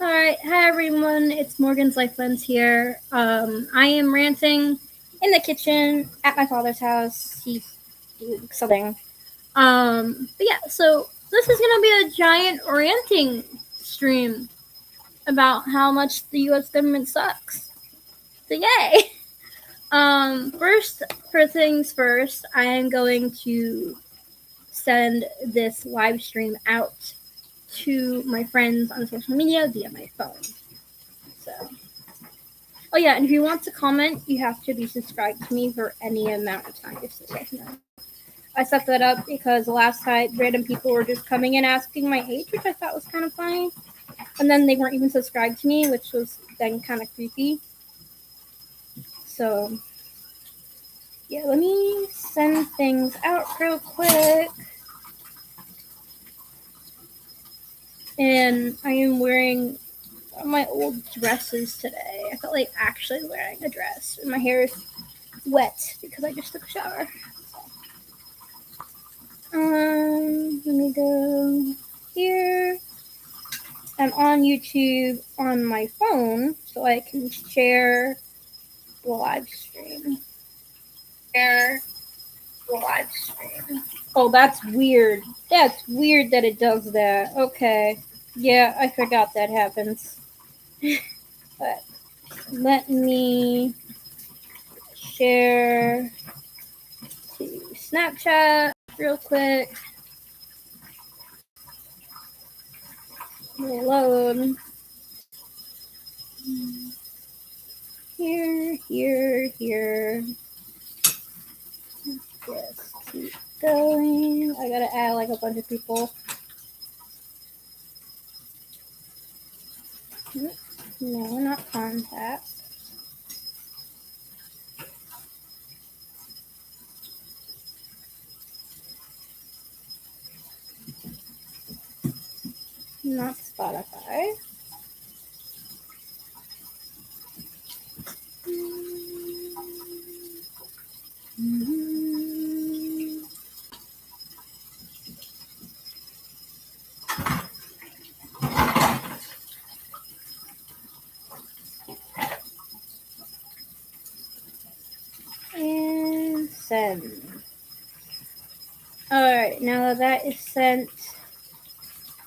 Alright, hi everyone, it's MorgensLifeLens here. I am ranting in the kitchen at my father's house. He's doing something. But yeah, so this is gonna be a giant ranting stream about how much the US government sucks. So yay! First things first, I am going to send this live stream out to my friends on social media via my phone. So oh yeah, and if you want to comment, you have to be subscribed to me for any amount of time. Just so you know. I set that up because last night random people were just coming in asking my age, which I thought was kind of funny. And then they weren't even subscribed to me, which was then kind of creepy. So yeah, let me send things out real quick. And I am wearing my old dresses today. I felt like actually wearing a dress. And my hair is wet because I just took a shower. Let me go here. I'm on YouTube on my phone, so I can share the live stream. Oh, that's weird. That's weird that it does that. Okay. Yeah, I forgot that happens. But let me share to Snapchat real quick. Load. Here. Just keep going. I gotta add like a bunch of people. No, not contacts. Not Spotify. And send. Alright, now that is sent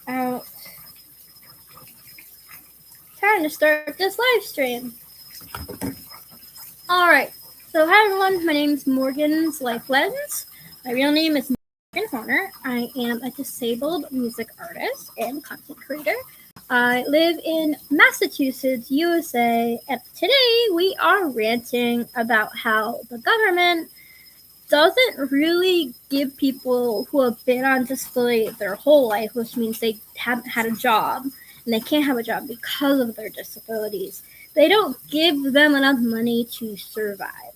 out, time to start this live stream. Alright, so hi everyone, my name is MorgensLifeLens. My real name is Morgan Horner. I am a disabled music artist and content creator. I live in Massachusetts, USA, and today we are ranting about how the government doesn't really give people who have been on disability their whole life, which means they haven't had a job and they can't have a job because of their disabilities. They don't give them enough money to survive.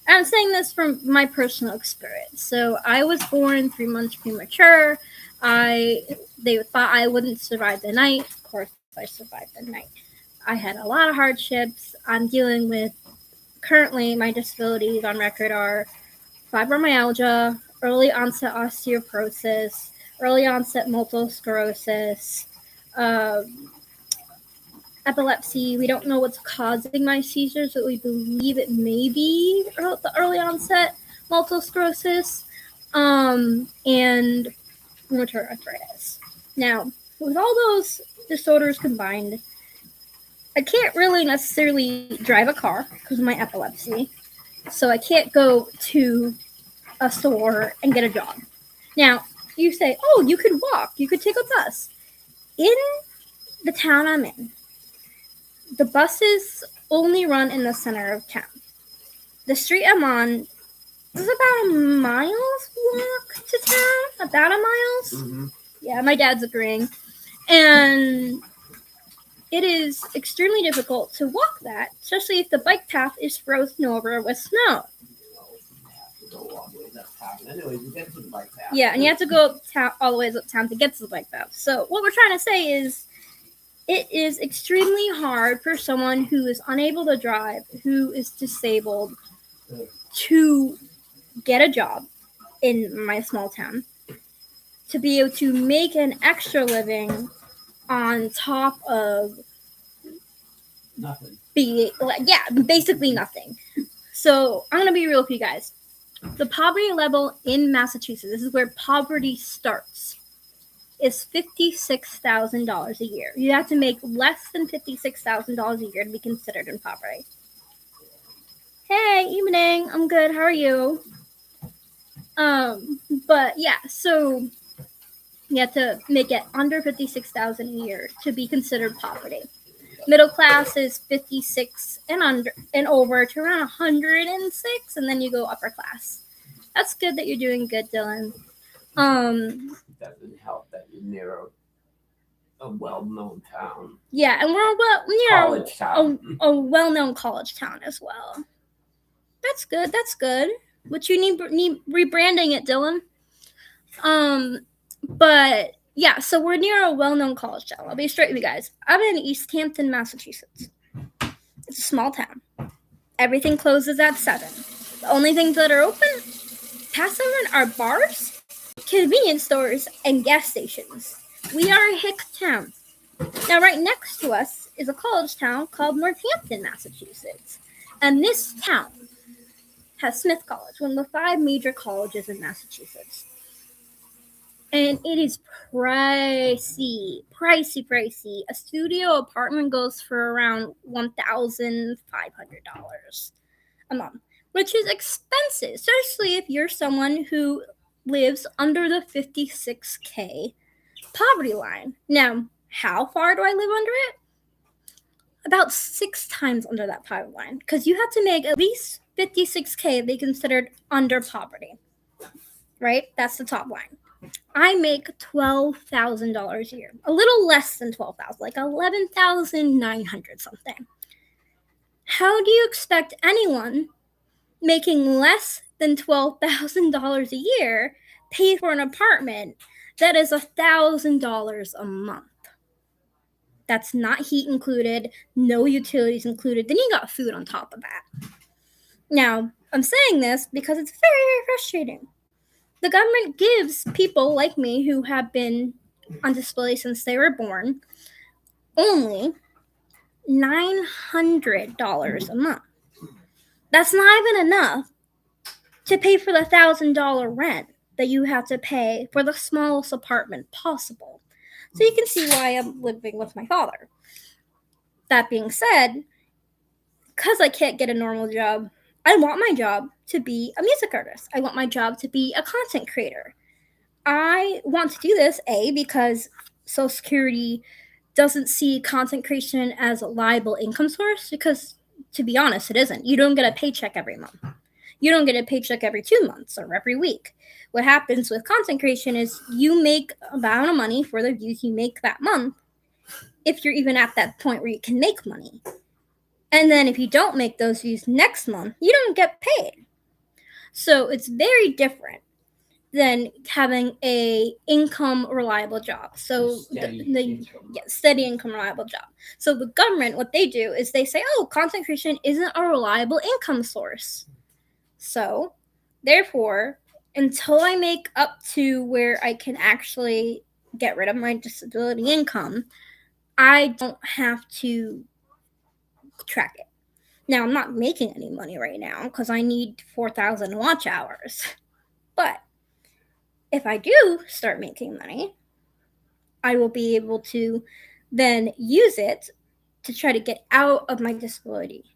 I'm saying this from my personal experience. So I was born 3 months premature. They thought I wouldn't survive the night. Of course, I survived the night. I had a lot of hardships. I'm dealing with currently my disabilities on record are fibromyalgia, early onset osteoporosis, early onset multiple sclerosis, epilepsy. We don't know what's causing my seizures, but we believe it may be the early onset multiple sclerosis, and rheumatoid arthritis. Now, with all those disorders combined, I can't really necessarily drive a car because of my epilepsy, so I can't go to a store and get a job. Now, you say, oh, you could walk, you could take a bus. In the town I'm in, the buses only run in the center of town. The street I'm on is about a mile's walk to town. About a mile's. Mm-hmm. Yeah, my dad's agreeing. And it is extremely difficult to walk that, especially if the bike path is frozen over with snow. Yeah, and you have to go all the way up town to get to the bike path. So what we're trying to say is it is extremely hard for someone who is unable to drive, who is disabled, to get a job in my small town, to be able to make an extra living on top of Nothing. Basically nothing. So I'm going to be real with you guys. The poverty level in Massachusetts, this is where poverty starts, is $56,000 a year. You have to make less than $56,000 a year to be considered in poverty. Hey, evening. I'm good. How are you? But yeah, so you have to make it under $56,000 a year to be considered poverty. Middle class is 56 and over to around 106, and then you go upper class. That's good that you're doing good, Dylan. Doesn't help that you're near a well-known town. Yeah, and we're college town. a well-known college town as well. That's good. That's good. But you need rebranding it, Dylan. But yeah, so we're near a well-known college town. I'll be straight with you guys. I'm in East Hampton, Massachusetts. It's a small town. Everything closes at 7. The only things that are open past 7 are bars, convenience stores, and gas stations. We are a hick town. Now, right next to us is a college town called Northampton, Massachusetts. And this town has Smith College, one of the 5 major colleges in Massachusetts. And it is pricey. A studio apartment goes for around $1,500 a month, which is expensive, especially if you're someone who lives under the 56K poverty line. Now, how far do I live under it? About 6 times under that poverty line, because you have to make at least 56K to be considered under poverty, right? That's the top line. I make $12,000 a year, a little less than 12,000, like 11,900 something. How do you expect anyone making less than $12,000 a year pay for an apartment that is $1,000 a month? That's not heat included, no utilities included. Then you got food on top of that. Now, I'm saying this because it's very, very frustrating. The government gives people like me who have been on disability since they were born only $900 a month. That's not even enough to pay for the $1,000 rent that you have to pay for the smallest apartment possible. So you can see why I'm living with my father. That being said, because I can't get a normal job, I want my job to be a music artist. I want my job to be a content creator. I want to do this, because Social Security doesn't see content creation as a liable income source, because, to be honest, it isn't. You don't get a paycheck every month. You don't get a paycheck every 2 months or every week. What happens with content creation is you make a amount of money for the views you make that month, if you're even at that point where you can make money. And then if you don't make those views next month, you don't get paid. So it's very different than having a income reliable job. So steady income reliable job. So the government, what they do is they say, oh, content creation isn't a reliable income source. So therefore, until I make up to where I can actually get rid of my disability income, I don't have to track it. Now, I'm not making any money right now because I need 4,000 watch hours. But if I do start making money, I will be able to then use it to try to get out of my disability.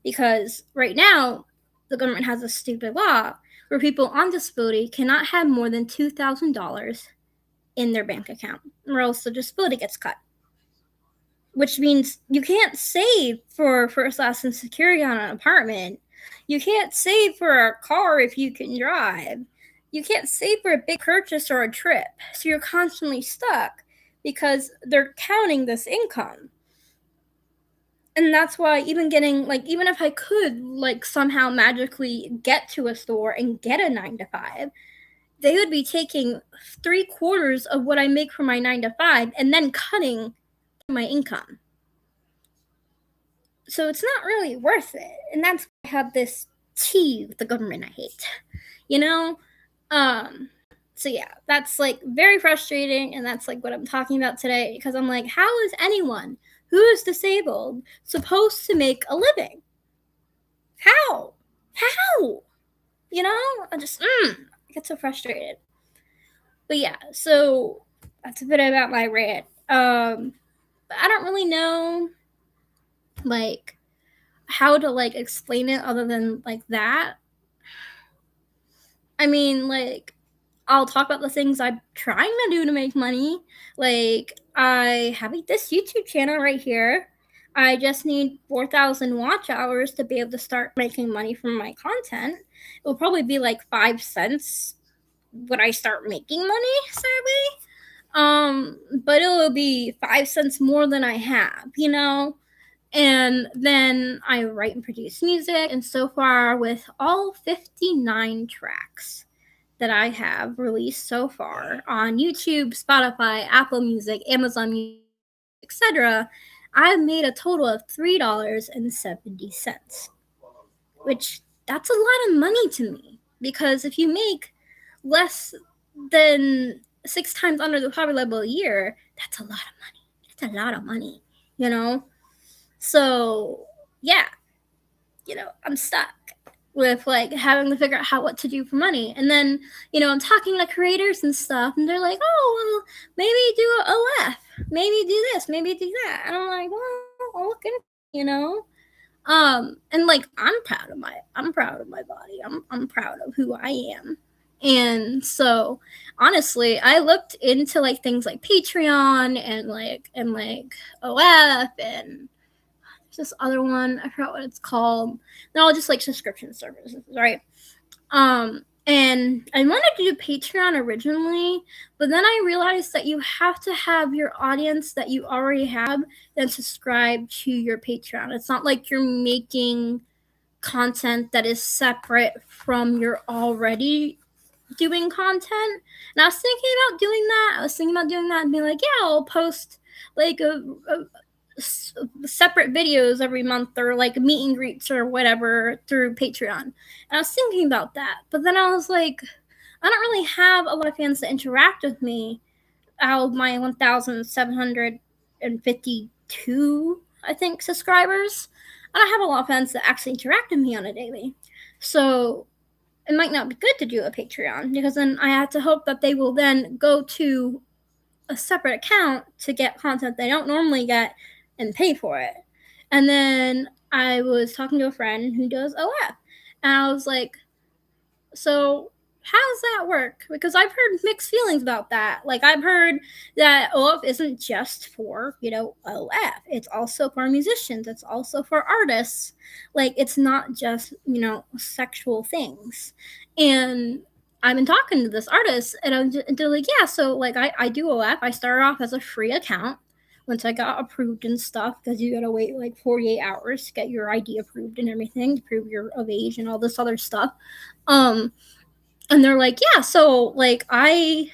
Because right now, the government has a stupid law where people on disability cannot have more than $2,000 in their bank account, or else the disability gets cut. Which means you can't save for first, last, and security on an apartment. You can't save for a car if you can drive. You can't save for a big purchase or a trip. So you're constantly stuck because they're counting this income. And that's why even if I could somehow magically get to a store and get a 9-to-5, they would be taking 3/4 of what I make from my 9-to-5 and then cutting my income. So it's not really worth it. And that's why I have this tea with the government I hate. So yeah, that's very frustrating, and that's what I'm talking about today, because I'm how is anyone who is disabled supposed to make a living? How? You know, I get so frustrated. But yeah, so that's a bit about my rant. But I don't really know, like, how to, like, explain it other than, like, that. I mean, like, I'll talk about the things I'm trying to do to make money. Like, I have this YouTube channel right here. I just need 4,000 watch hours to be able to start making money from my content. It will probably be like 5 cents when I start making money, sadly. But it will be 5 cents more than I have, you know? And then I write and produce music. And so far, with all 59 tracks that I have released so far on YouTube, Spotify, Apple Music, Amazon Music, etc., I've made a total of $3.70, which that's a lot of money to me, because if you make less than 6 times under the poverty level a year, that's a lot of money. It's a lot of money, you know? So, yeah, I'm stuck with, like, having to figure out what to do for money. And then, I'm talking to creators and stuff, and they're like, oh, well, maybe do a OF, maybe do this, maybe do that. And I'm like, well, I'll look into it, and, like, I'm proud of my body. I'm proud of who I am. And so, honestly, I looked into, like, things like Patreon and OF and this other one, I forgot what it's called. They're all just like subscription services, right? And I wanted to do Patreon originally, but then I realized that you have to have your audience that you already have then subscribe to your Patreon. It's not like you're making content that is separate from your already doing content. And I was thinking about doing that. And being like, yeah, I'll post like a separate videos every month, or like meet and greets or whatever through Patreon. And I was thinking about that, but then I was like, I don't really have a lot of fans that interact with me out of my 1,752, I think, subscribers. I don't have a lot of fans that actually interact with me on a daily. So it might not be good to do a Patreon, because then I have to hope that they will then go to a separate account to get content they don't normally get and pay for it. And then I was talking to a friend who does OF, and I was like, so how does that work? Because I've heard mixed feelings about that. Like, I've heard that OF isn't just for, OF. It's also for musicians. It's also for artists. Like, it's not just, sexual things. And I've been talking to this artist, and they're like, yeah, so, like, I do OF. I started off as a free account once I got approved and stuff, because you gotta wait like 48 hours to get your ID approved and everything, to prove you're of age and all this other stuff. And they're like, yeah, so, like, I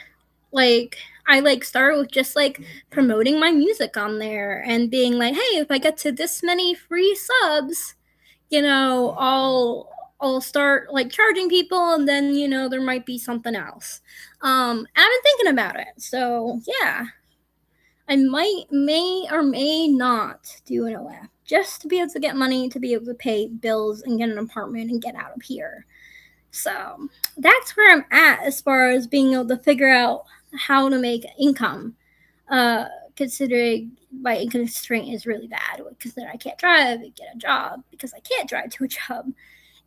started with just, like, promoting my music on there and being like, hey, if I get to this many free subs, I'll start, like, charging people, and then, there might be something else. I've been thinking about it, so, yeah. I may or may not do an OF, just to be able to get money, to be able to pay bills and get an apartment and get out of here. So that's where I'm at as far as being able to figure out how to make income, considering my income constraint is really bad, because then I can't drive and get a job, because I can't drive to a job.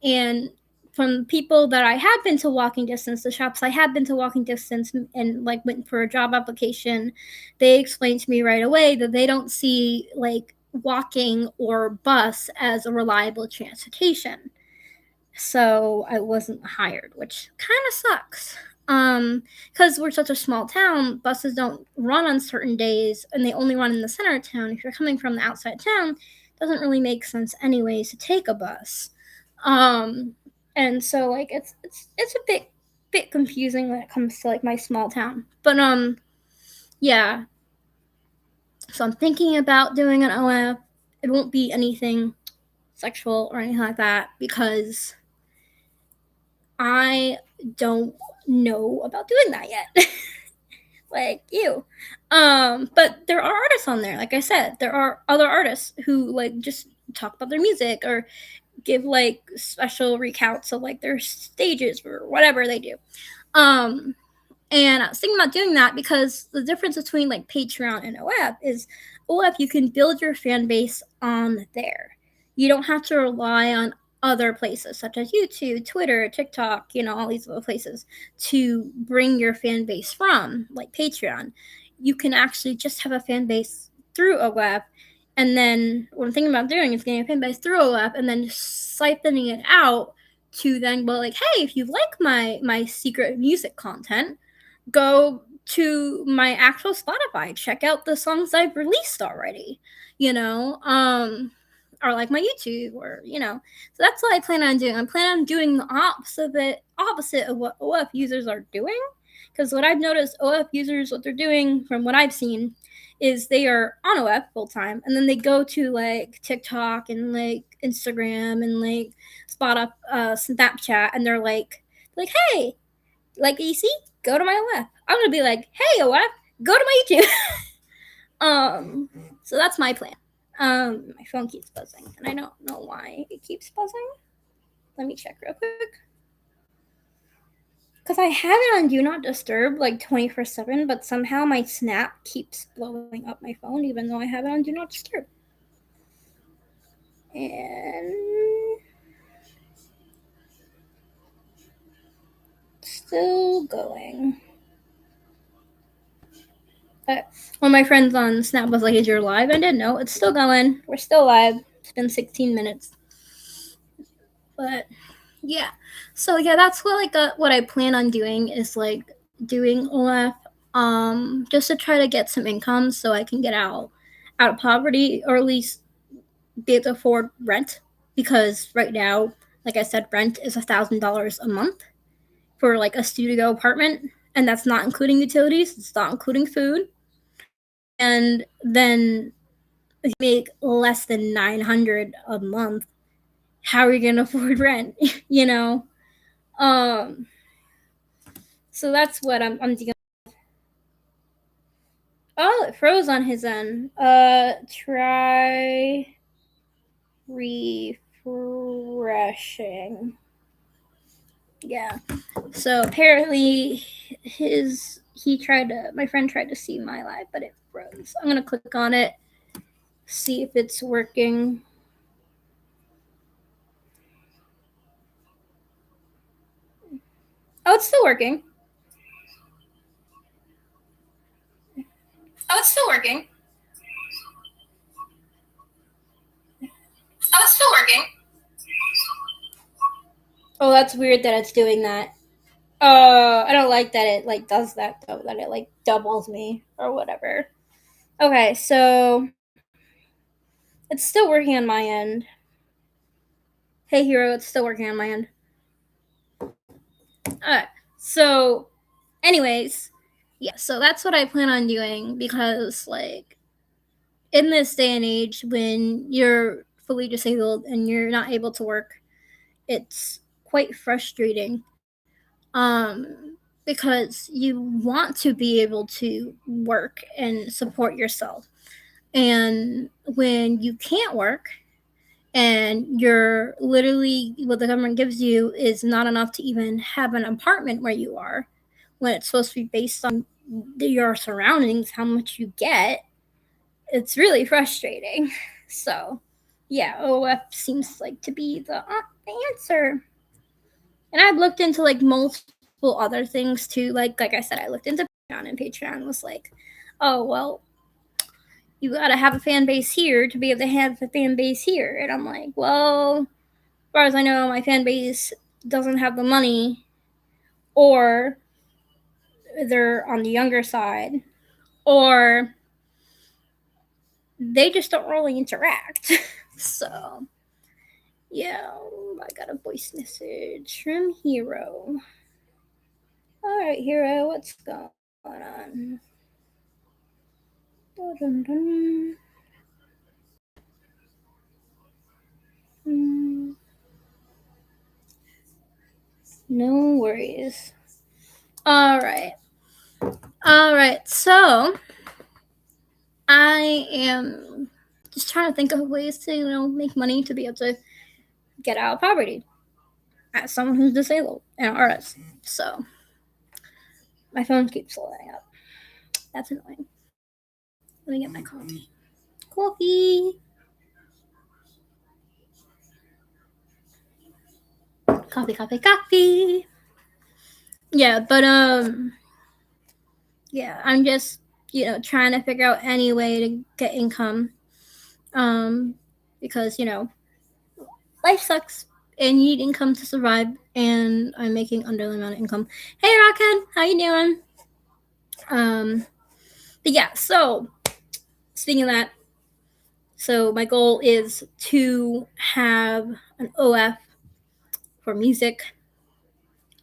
And from people that I have been to walking distance, the shops I have been to walking distance, and like went for a job application, they explained to me right away that they don't see, like, walking or bus as a reliable transportation. So I wasn't hired, which kind of sucks. Because we're such a small town, buses don't run on certain days, and they only run in the center of town. If you're coming from the outside town, it doesn't really make sense anyways to take a bus. And so, like, it's a bit confusing when it comes to, like, my small town. But yeah. So I'm thinking about doing an OF. It won't be anything sexual or anything like that, because I don't know about doing that yet. Like you. But there are artists on there. Like I said, there are other artists who like just talk about their music or give like special recounts of like their stages or whatever they do. Um, and I was thinking about doing that because the difference between like Patreon and OF is OF you can build your fan base on there. You don't have to rely on other places such as YouTube, Twitter, TikTok, all these other places to bring your fan base from, like Patreon. You can actually just have a fan base through OF. And then what I'm thinking about doing is getting a fan base through OF and then siphoning it out to then go like, hey, if you like my secret music content, go to my actual Spotify, check out the songs I've released already, or like my YouTube, or So that's what I plan on doing. I plan on doing the opposite of what OF users are doing, because what I've noticed OF users, what they're doing from what I've seen, is they are on OF full time, and then they go to like TikTok and like Instagram and like Spotify, Snapchat, and they're like, hey, like you see, go to my OF. I'm gonna be like, hey OF, go to my YouTube. So that's my plan. My phone keeps buzzing, and I don't know why it keeps buzzing. Let me check real quick. Because I have it on Do Not Disturb like 24/7, but somehow my Snap keeps blowing up my phone even though I have it on Do Not Disturb. And still going. One of my friends on Snap was like, is your live ended? No, it's still going. We're still live. It's been 16 minutes. But yeah. So yeah, that's what I plan on doing is like doing OF just to try to get some income so I can get out of poverty, or at least be able to afford rent, because right now, like I said, rent is $1,000 a month for like a studio apartment, and that's not including utilities, it's not including food. And then if you make less than $900 a month, how are you gonna afford rent? So that's what I'm dealing with. Oh, it froze on his end. Try refreshing. Yeah. So apparently my friend tried to see my live, but it froze. I'm gonna click on it, see if it's working. Oh, it's still working. Oh, it's still working. Oh, it's still working. Oh, that's weird that it's doing that. I don't like that it like does that though, that it like doubles me or whatever. Okay, so it's still working on my end. Hey Hero, it's still working on my end. Alright, so anyways, yeah, so that's what I plan on doing, because like in this day and age when you're fully disabled and you're not able to work, it's quite frustrating. Because you want to be able to work and support yourself. And when you can't work and you're literally, what the government gives you is not enough to even have an apartment where you are, when it's supposed to be based on your surroundings, how much you get, it's really frustrating. So, yeah, OF seems like to be the answer. And I've looked into like multiple other things too. Like I said, I looked into Patreon, and Patreon was like, oh well, you gotta have a fan base here to be able to have a fan base here. And I'm like, well, as far as I know, my fan base doesn't have the money, or they're on the younger side, or they just don't really interact. So yeah, I got a voice message from Hero. Alright, Hero, what's going on? Dun, dun. No worries. Alright. So I am just trying to think of ways to, make money to be able to get out of poverty as someone who's disabled and an artist. So my phone keeps lighting up. That's annoying. Let me get my coffee. Coffee. Coffee. Yeah, but yeah, I'm just trying to figure out any way to get income. Because life sucks and you need income to survive, and I'm making under the amount of income. Hey Rockhead, how you doing? But yeah, so speaking of that, so my goal is to have an OF for music,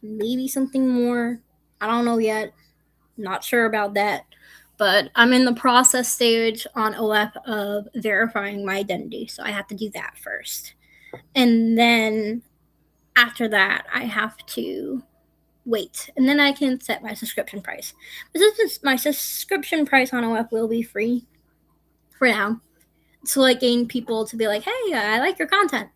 maybe something more. I don't know yet. Not sure about that. But I'm in the process stage on OF of verifying my identity. So I have to do that first. And then after that, I have to wait. And then I can set my subscription price. My subscription price on OF will be free for now. To like gain people to be like, hey, I like your content.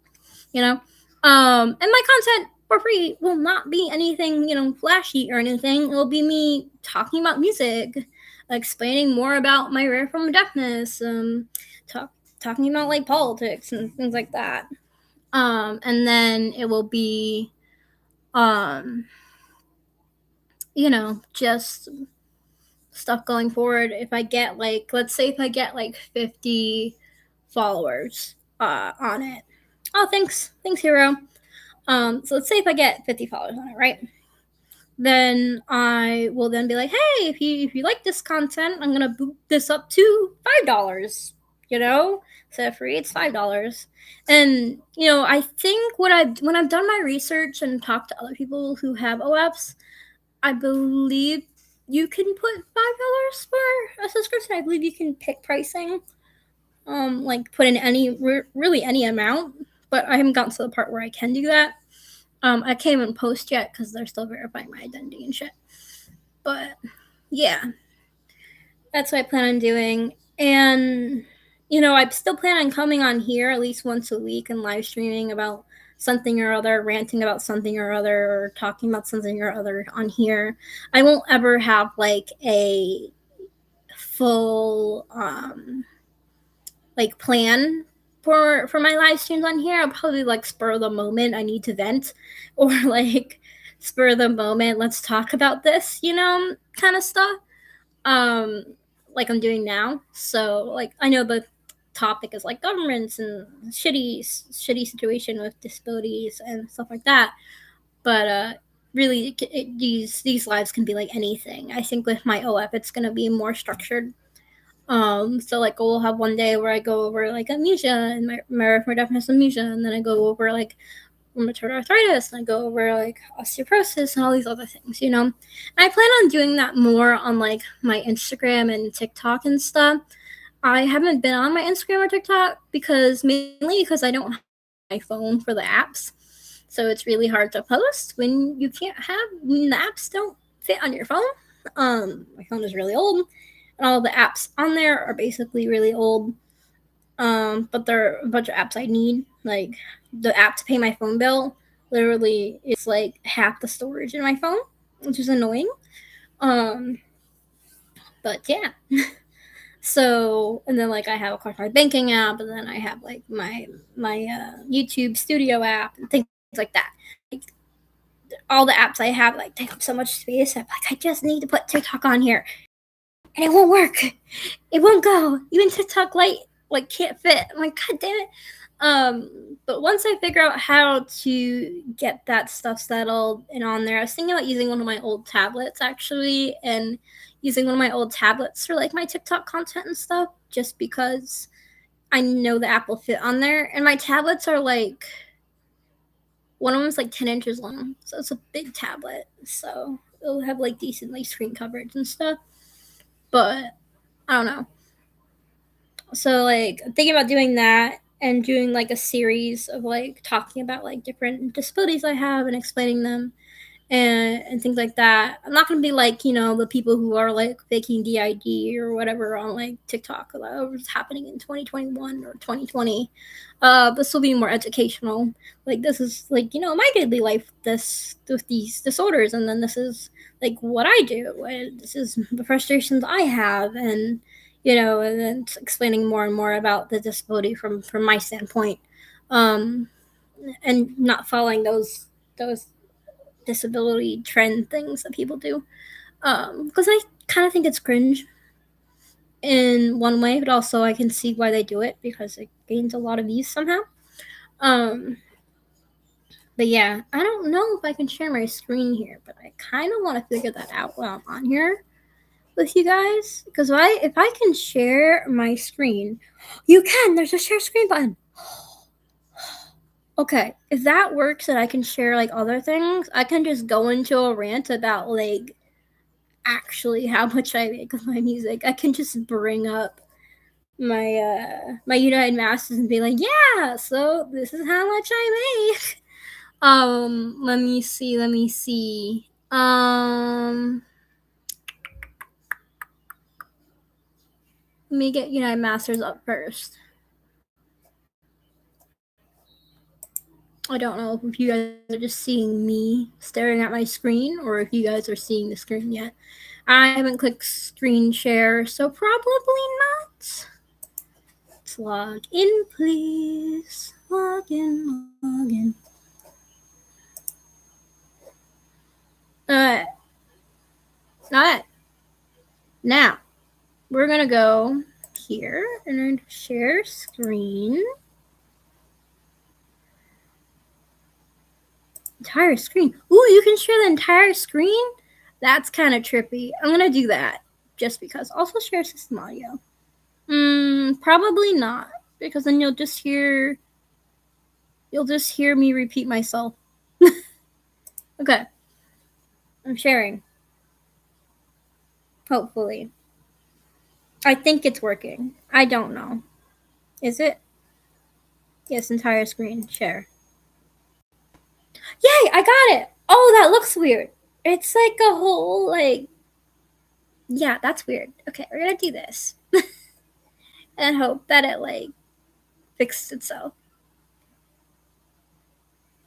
And my content for free will not be anything, flashy or anything. It will be me talking about music, explaining more about my rare form of deafness, talking about like politics and things like that. And then it will be, just stuff going forward. If I get like, let's say if I get like 50 followers on it. Oh, thanks, Hero. So let's say if I get 50 followers on it, right? Then I will then be like, hey, if you like this content, I'm gonna boot this up to $5. Instead of free, it's $5. And I think when I've done my research and talked to other people who have OFs, I believe you can put $5 for a subscription. I believe you can pick pricing, like put in really any amount. But I haven't gotten to the part where I can do that. I can't even post yet because they're still verifying my identity and shit. But yeah, that's what I plan on doing. And I still plan on coming on here at least once a week and live streaming about something or other, ranting about something or other, or talking about something or other on here. I won't ever have like a full like plan for my live streams on here. I'll probably like spur of the moment I need to vent, or like spur of the moment let's talk about this, kind of stuff. Like I'm doing now. So like I know the topic is like governments and shitty situation with disabilities and stuff like that. But really, these lives can be like anything. I think with my OF, it's gonna be more structured. So like we'll have one day where I go over like amnesia and my deafness amnesia, and then I go over like rheumatoid arthritis, and I go over like osteoporosis and all these other things, And I plan on doing that more on like my Instagram and TikTok and stuff. I haven't been on my Instagram or TikTok mainly because I don't have my phone for the apps. So it's really hard to post when the apps don't fit on your phone. My phone is really old, and all the apps on there are basically really old. But there are a bunch of apps I need. Like the app to pay my phone bill literally is like half the storage in my phone, which is annoying. But yeah. So, and then like I have of course my banking app, and then I have like my YouTube Studio app and things like that. Like all the apps I have like take up so much space. I'm like, I just need to put TikTok on here, and it won't work. It won't go. Even TikTok Lite like can't fit. I'm like, god damn it. But once I figure out how to get that stuff settled and on there, I was thinking about using one of my old tablets actually, and using one of my old tablets for like my TikTok content and stuff, just because I know the app will fit on there. And my tablets are like, one of them's like 10 inches long, so it's a big tablet, so it'll have like decent like screen coverage and stuff. But I don't know. So like I'm thinking about doing that and doing like a series of like talking about like different disabilities I have and explaining them. and things like that. I'm not gonna be like, the people who are like faking DID or whatever on like TikTok that was happening in 2021 or 2020. This will be more educational. Like, this is like, my daily life, this with these disorders, and then this is like what I do, and this is the frustrations I have, and and then explaining more and more about the disability from my standpoint, and not following those disability trend things that people do, because I kind of think it's cringe in one way, but also I can see why they do it because it gains a lot of views somehow. um but yeah, I don't know if I can share my screen here, but I kind of want to figure that out while I'm on here with you guys, because if I can share my screen. You can, there's a share screen button. Okay, if that works and I can share like other things, I can just go into a rant about like actually how much I make with my music. I can just bring up my United Masters and be like, yeah, so this is how much I make. Let me see. Let me get United Masters up first. I don't know if you guys are just seeing me staring at my screen or if you guys are seeing the screen yet. I haven't clicked screen share, so probably not. Let's log in, please. Log in. Alright. Now, we're going to go here and share screen. Entire screen. Ooh, you can share the entire screen? That's kind of trippy. I'm going to do that just because. Also share system audio. Probably not, because then you'll just hear me repeat myself. Okay. I'm sharing. Hopefully. I think it's working. I don't know. Is it? Yes, entire screen. Share. Yay, I got it! Oh, that looks weird. It's like a whole, like... Yeah, that's weird. Okay, we're gonna do this. And hope that it, like, fixed itself.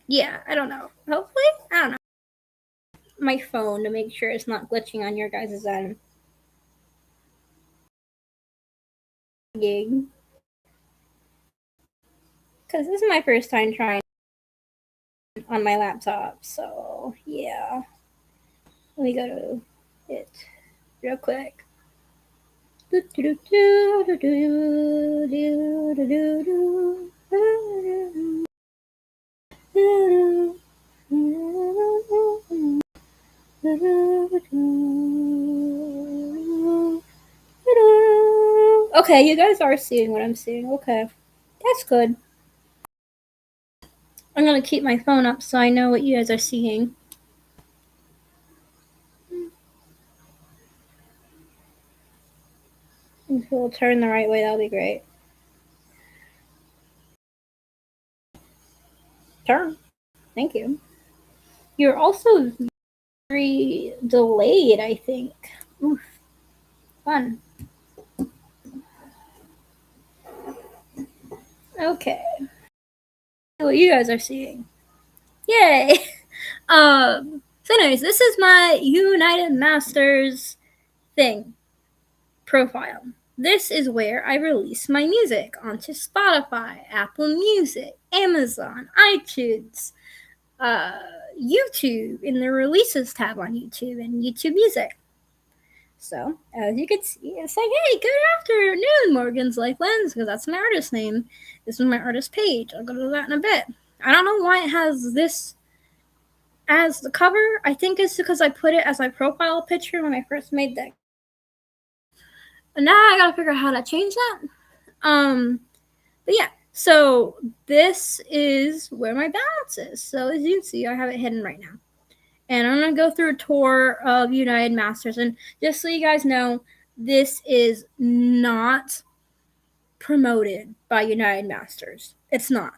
Yeah, I don't know. Hopefully? I don't know. My phone to make sure it's not glitching on your guys' end. Gig. Because this is my first time trying on my laptop, so yeah. Let me go to it real quick. Okay, you guys are seeing what I'm seeing. Okay, that's good. I'm gonna keep my phone up so I know what you guys are seeing. If we'll turn the right way, that'll be great. Turn. Thank you. You're also very delayed, I think. Oof. Fun. Okay. What you guys are seeing. Yay! So anyways, this is my United Masters thing. Profile. This is where I release my music onto Spotify, Apple Music, Amazon, iTunes, YouTube, in the releases tab on YouTube, and YouTube Music. So, as you can see, it's like, hey, good afternoon, MorgensLifeLens, because that's my artist name. This is my artist page. I'll go to that in a bit. I don't know why it has this as the cover. I think it's because I put it as my profile picture when I first made that. And now I gotta figure out how to change that. But yeah, so this is where my balance is. So as you can see, I have it hidden right now. And I'm going to go through a tour of United Masters. And just so you guys know, this is not promoted by United Masters. It's not.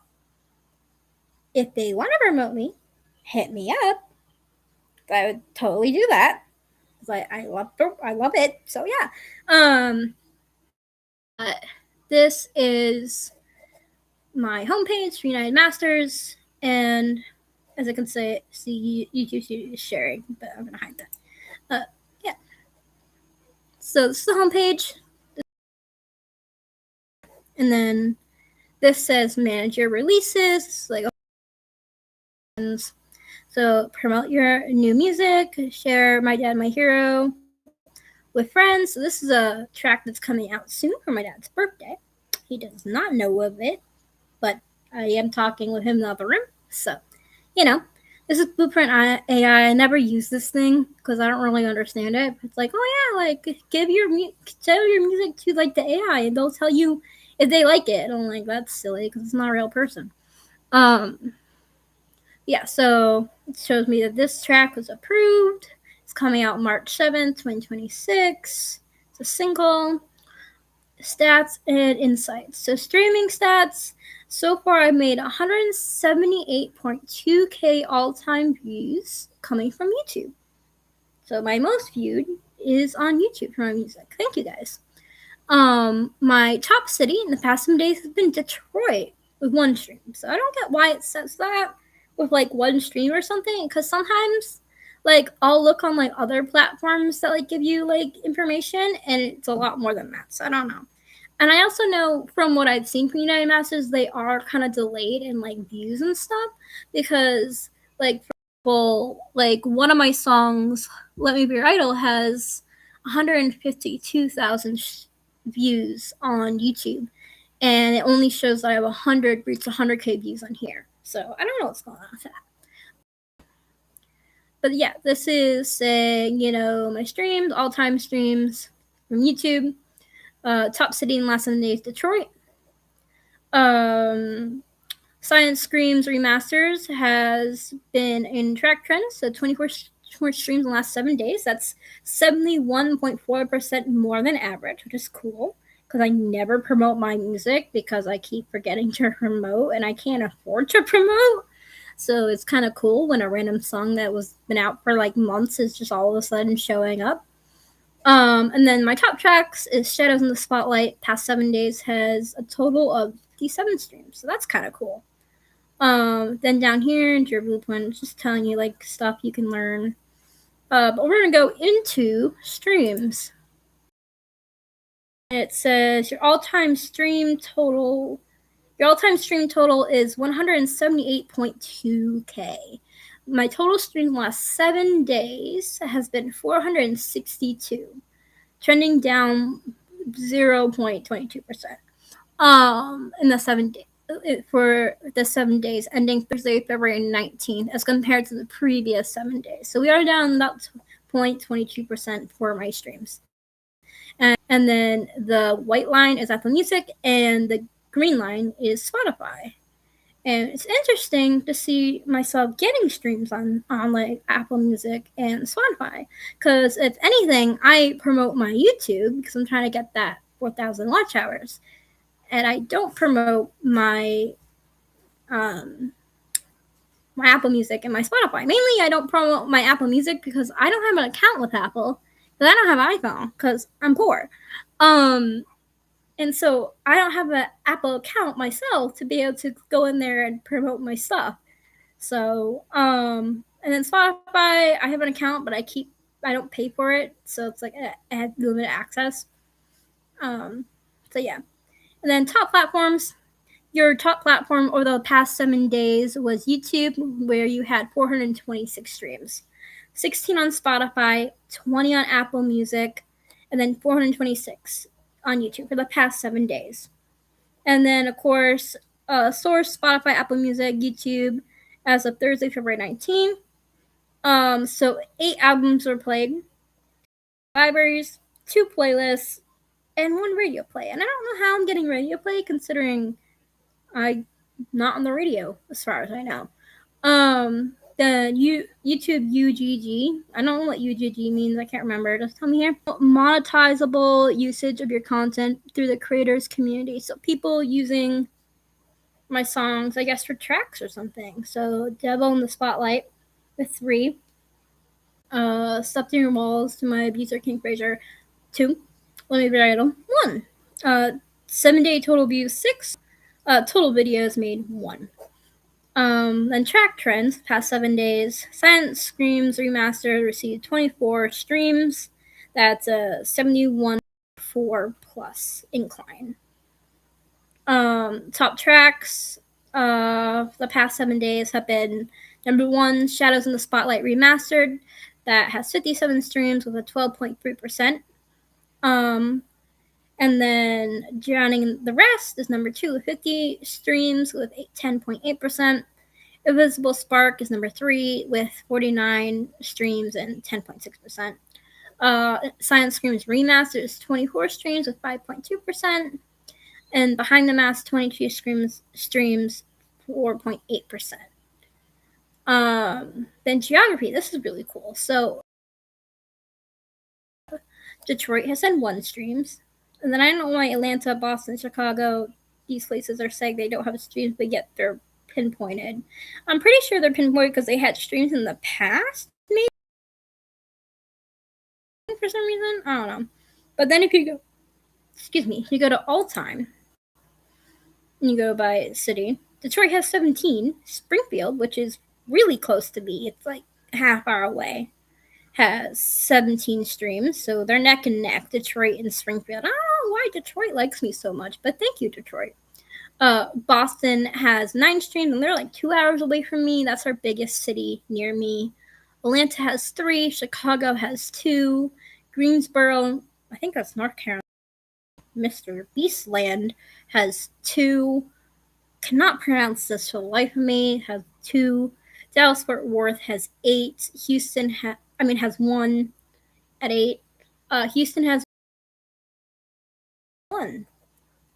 If they want to promote me, hit me up. I would totally do that. I love it. So yeah. This is my homepage for United Masters, and as I can see YouTube is sharing, but I'm gonna hide that. Yeah. So this is the homepage, and then this says manage your releases, like so promote your new music, share My Dad, My Hero with friends. So this is a track that's coming out soon for my dad's birthday. He does not know of it, but I am talking with him in the other room. So, this is Blueprint AI. I never use this thing because I don't really understand it. It's like, oh yeah, like tell your music to like the AI, and they'll tell you if they like it. And I'm like, that's silly because it's not a real person. Yeah, so it shows me that this track was approved. It's coming out March 7th, 2026. It's a single. Stats and insights. So streaming stats. So far, I've made 178.2K all-time views coming from YouTube. So my most viewed is on YouTube for my music. Thank you guys. My top city in the past 7 days has been Detroit with 1 stream. So I don't get why it says that with like 1 stream or something. Because sometimes, like, I'll look on like other platforms that like give you like information, and it's a lot more than that. So I don't know. And I also know from what I've seen from United Masters, they are kind of delayed in like views and stuff because, like, for example, like one of my songs, "Let Me Be Your Idol," has 152,000 views on YouTube, and it only shows that I have 100K views on here. So I don't know what's going on with that. But yeah, this is saying, my streams, all-time streams from YouTube. Top city in the last 7 days, Detroit. Science Screams Remasters has been in track trends, so 24 streams in the last 7 days. That's 71.4% more than average, which is cool because I never promote my music because I keep forgetting to promote and I can't afford to promote. So it's kind of cool when a random song that was been out for like months is just all of a sudden showing up. And then my top tracks is Shadows in the Spotlight. Past 7 days has a total of 57 streams, so that's kind of cool. Then down here into your blueprint, it's just telling you like stuff you can learn. But we're gonna go into streams. It says your all-time stream total is 178.2K. My total stream in the last 7 days has been 462, trending down 0.22%. In the 7 days. For the 7 days ending Thursday, February 19th, as compared to the previous 7 days. So we are down about 0.22% for my streams. And then the white line is Apple Music, and the green line is Spotify. And it's interesting to see myself getting streams on like Apple Music and Spotify. Because if anything, I promote my YouTube because I'm trying to get that 4,000 watch hours. And I don't promote my my Apple Music and my Spotify. Mainly, I don't promote my Apple Music because I don't have an account with Apple. Because I don't have an iPhone because I'm poor. And so I don't have an Apple account myself to be able to go in there and promote my stuff. So, and then Spotify, I have an account, but I don't pay for it. So it's like I have limited access. So yeah. And then top platforms. Your top platform over the past 7 days was YouTube, where you had 426 streams, 16 on Spotify, 20 on Apple Music, and then 426 on YouTube for the past 7 days. And then, of course, source, Spotify, Apple Music, YouTube, as of Thursday, February 19th. So 8 albums were played, libraries, 2 playlists, and 1 radio play. And I don't know how I'm getting radio play considering I'm not on the radio, as far as I know. The YouTube UGG. I don't know what UGG means. I can't remember. Just tell me here. Monetizable usage of your content through the creators community. So people using my songs, I guess, for tracks or something. So Devil in the Spotlight with 3. Stepped in your walls to my abuser King Fraser. 2. Let me read them. 1. 7-day total views 6. Total videos made 1. Then track trends past 7 days. Silent Screams Remastered received 24 streams. That's a 71.4 plus incline. Top tracks the past 7 days have been number 1, Shadows in the Spotlight Remastered. That has 57 streams with a 12.3%. And then Drowning in the Rest is number 2 with 50 streams with 10.8%. Invisible Spark is number 3 with 49 streams and 10.6%. Silent Screams Remastered is 24 streams with 5.2%. And Behind the Mask 22 streams 4.8%. Then Geography, this is really cool. So Detroit has had 1 streams. And then I don't know why Atlanta, Boston, Chicago, these places are saying they don't have streams, but yet they're pinpointed. I'm pretty sure they're pinpointed because they had streams in the past, maybe, for some reason. I don't know. But then if you go to all time, and you go by city, Detroit has 17. Springfield, which is really close to me, it's like half hour away, has 17 streams. So they're neck and neck, Detroit and Springfield. I don't know why Detroit likes me so much, but thank you, Detroit. Boston has 9 streams, and they're like 2 hours away from me. That's our biggest city near me. Atlanta has 3. Chicago has 2. Greensboro, I think that's North Carolina. Mr. Beastland has 2. Cannot pronounce this for the life of me. Has 2. Dallas Fort Worth has 8. Houston has 1 at 8. Houston has 1.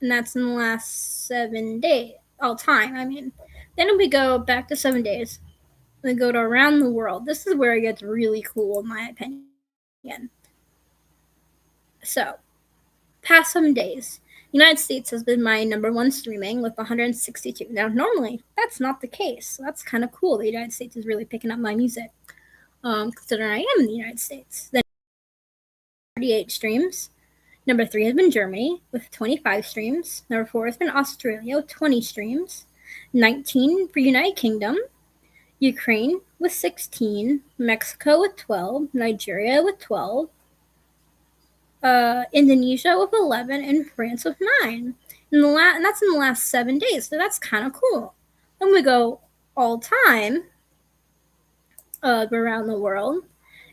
And that's in the last 7 days, all time. Then we go back to 7 days. We go to around the world. This is where it gets really cool, in my opinion. So, past 7 days, United States has been my number 1 streaming with 162. Now, normally, that's not the case. So that's kind of cool. The United States is really picking up my music, considering I am in the United States. Then 38 streams. Number 3 has been Germany with 25 streams. Number 4 has been Australia with 20 streams. 19 for United Kingdom. Ukraine with 16. Mexico with 12. Nigeria with 12. Indonesia with 11. And France with 9. And that's in the last 7 days. So that's kind of cool. Then we go all time around the world.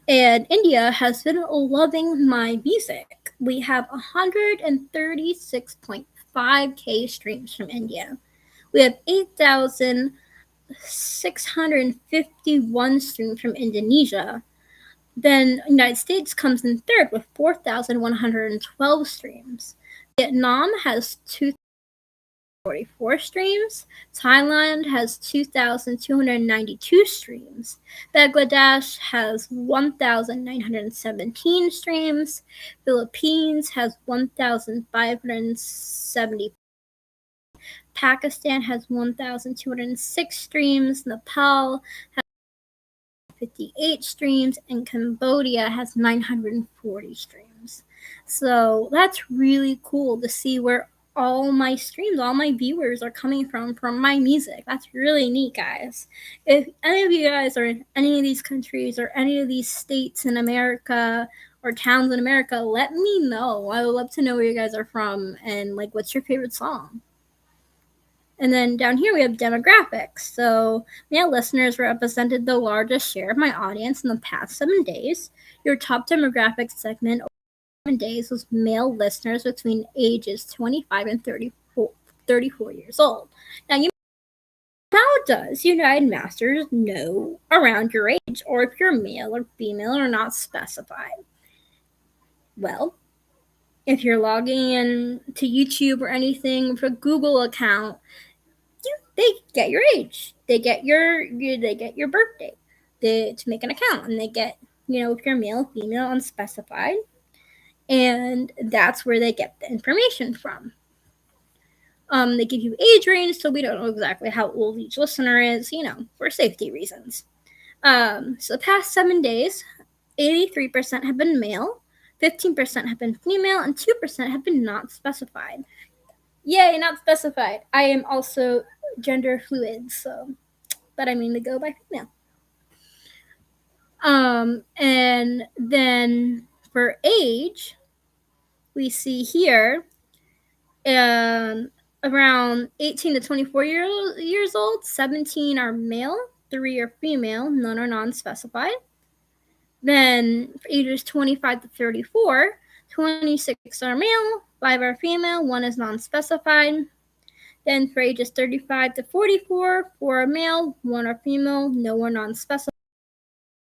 And India has been loving my music. We have 136.5k streams from India. We have 8,651 streams from Indonesia. Then United States comes in third with 4,112 streams. Vietnam has 2,044 streams. Thailand has 2,292 streams. Bangladesh has 1,917 streams. Philippines has 1,570. Pakistan has 1,206 streams. Nepal has 58 streams, and Cambodia has 940 streams. So that's really cool to see where all my streams, all my viewers are coming from my music. That's really neat, guys. If any of you guys are in any of these countries or any of these states in America or towns in America, let me know. I would love to know where you guys are from and like what's your favorite song. And then down here we have demographics. So male listeners represented the largest share of my audience in the past 7 days. Your top demographic segment over 7 days was male listeners between ages 25 and 34 years old. Now, how does United Masters know around your age, or if you're male or female or not specified? Well, if you're logging in to YouTube or anything with a Google account, they get your age. They get your birthday to make an account, and they get, if you're male, female, unspecified, and that's where they get the information from. They give you age range, so we don't know exactly how old each listener is, for safety reasons. So the past 7 days, 83% have been male, 15% have been female, and 2% have been not specified. Yay, not specified. I am also gender fluid, but I mean to go by female. And then for age, we see here around 18 to 24 years old, 17 are male, 3 are female, none are non-specified. Then for ages 25 to 34, 26 are male, 5 are female, 1 is non-specified. Then for ages 35 to 44, 4 are male, 1 are female, no are non-specified.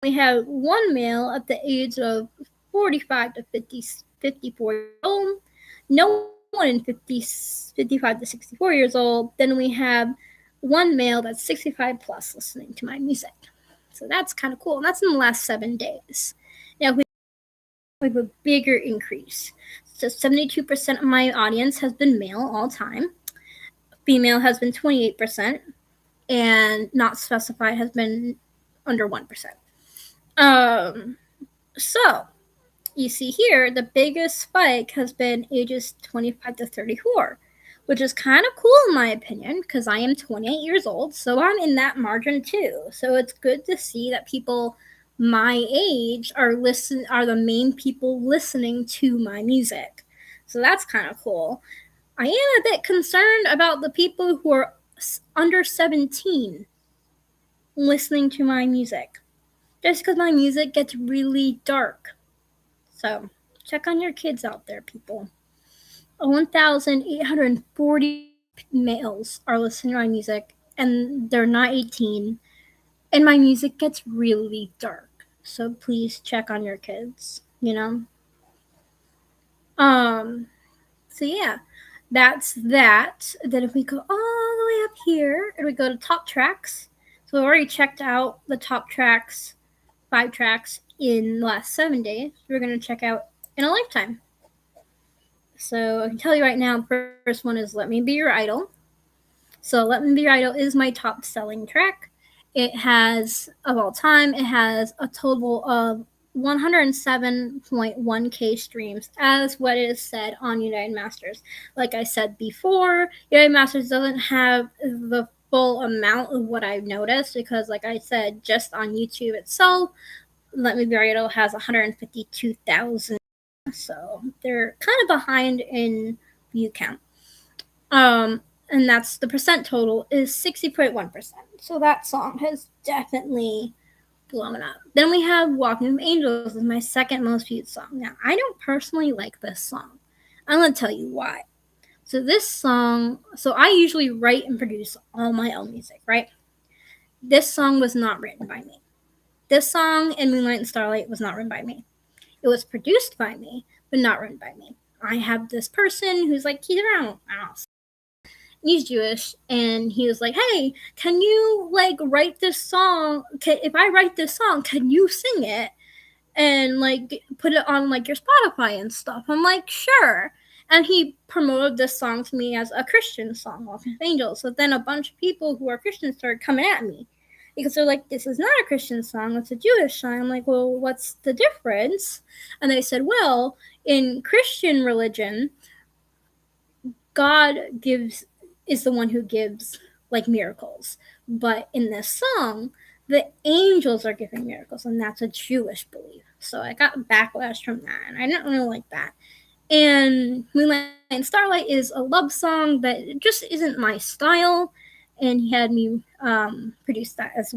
We have 1 male at the age of 45 to 54 years old, no one in 55 to 64 years old. Then we have 1 male that's 65 plus listening to my music. So that's kind of cool. And that's in the last 7 days. Now we have a bigger increase. So 72% of my audience has been male all time. Female has been 28%, and not specified has been under 1%. So you see here, the biggest spike has been ages 25 to 34, which is kind of cool in my opinion, because I am 28 years old, so I'm in that margin too. So it's good to see that people my age are the main people listening to my music. So that's kind of cool. I am a bit concerned about the people who are under 17 listening to my music, just because my music gets really dark. So check on your kids out there, people. 1,840 males are listening to my music, and they're not 18, and my music gets really dark. So please check on your kids, So yeah, that's that. Then if we go all the way up here, and we go to top tracks. So we already checked out the top tracks, 5 tracks in the last 7 days. We're going to check out in a lifetime. So I can tell you right now, the first one is Let Me Be Your Idol. So Let Me Be Your Idol is my top selling track. It has, of all time, it has a total of 107.1k streams, as what is said on United Masters. Like I said before, United Masters doesn't have the full amount of what I've noticed, because like I said, just on YouTube itself, Let Me Be Your Idol has 152,000. So they're kind of behind in view count. And that's the percent total is 60.1%. So that song has definitely blown up. Then we have Walking with Angels, is my second most viewed song. Now, I don't personally like this song. I'm going to tell you why. So this song, I usually write and produce all my own music, right? This song was not written by me. This song and Moonlight and Starlight was not written by me. It was produced by me, but not written by me. I have this person who's like, he's around, I don't know, he's Jewish, and he was like, hey, can you like write this song? If I write this song, can you sing it and like put it on like your Spotify and stuff? I'm like, sure. And he promoted this song to me as a Christian song, Walking with Angels. So then a bunch of people who are Christians started coming at me, because they're like, this is not a Christian song, it's a Jewish song. I'm like, well, what's the difference? And they said, well, in Christian religion, God is the one who gives like miracles. But in this song, the angels are giving miracles, and that's a Jewish belief. So I got backlash from that, and I didn't really like that. And Moonlight and Starlight is a love song that just isn't my style, and he had me produce that as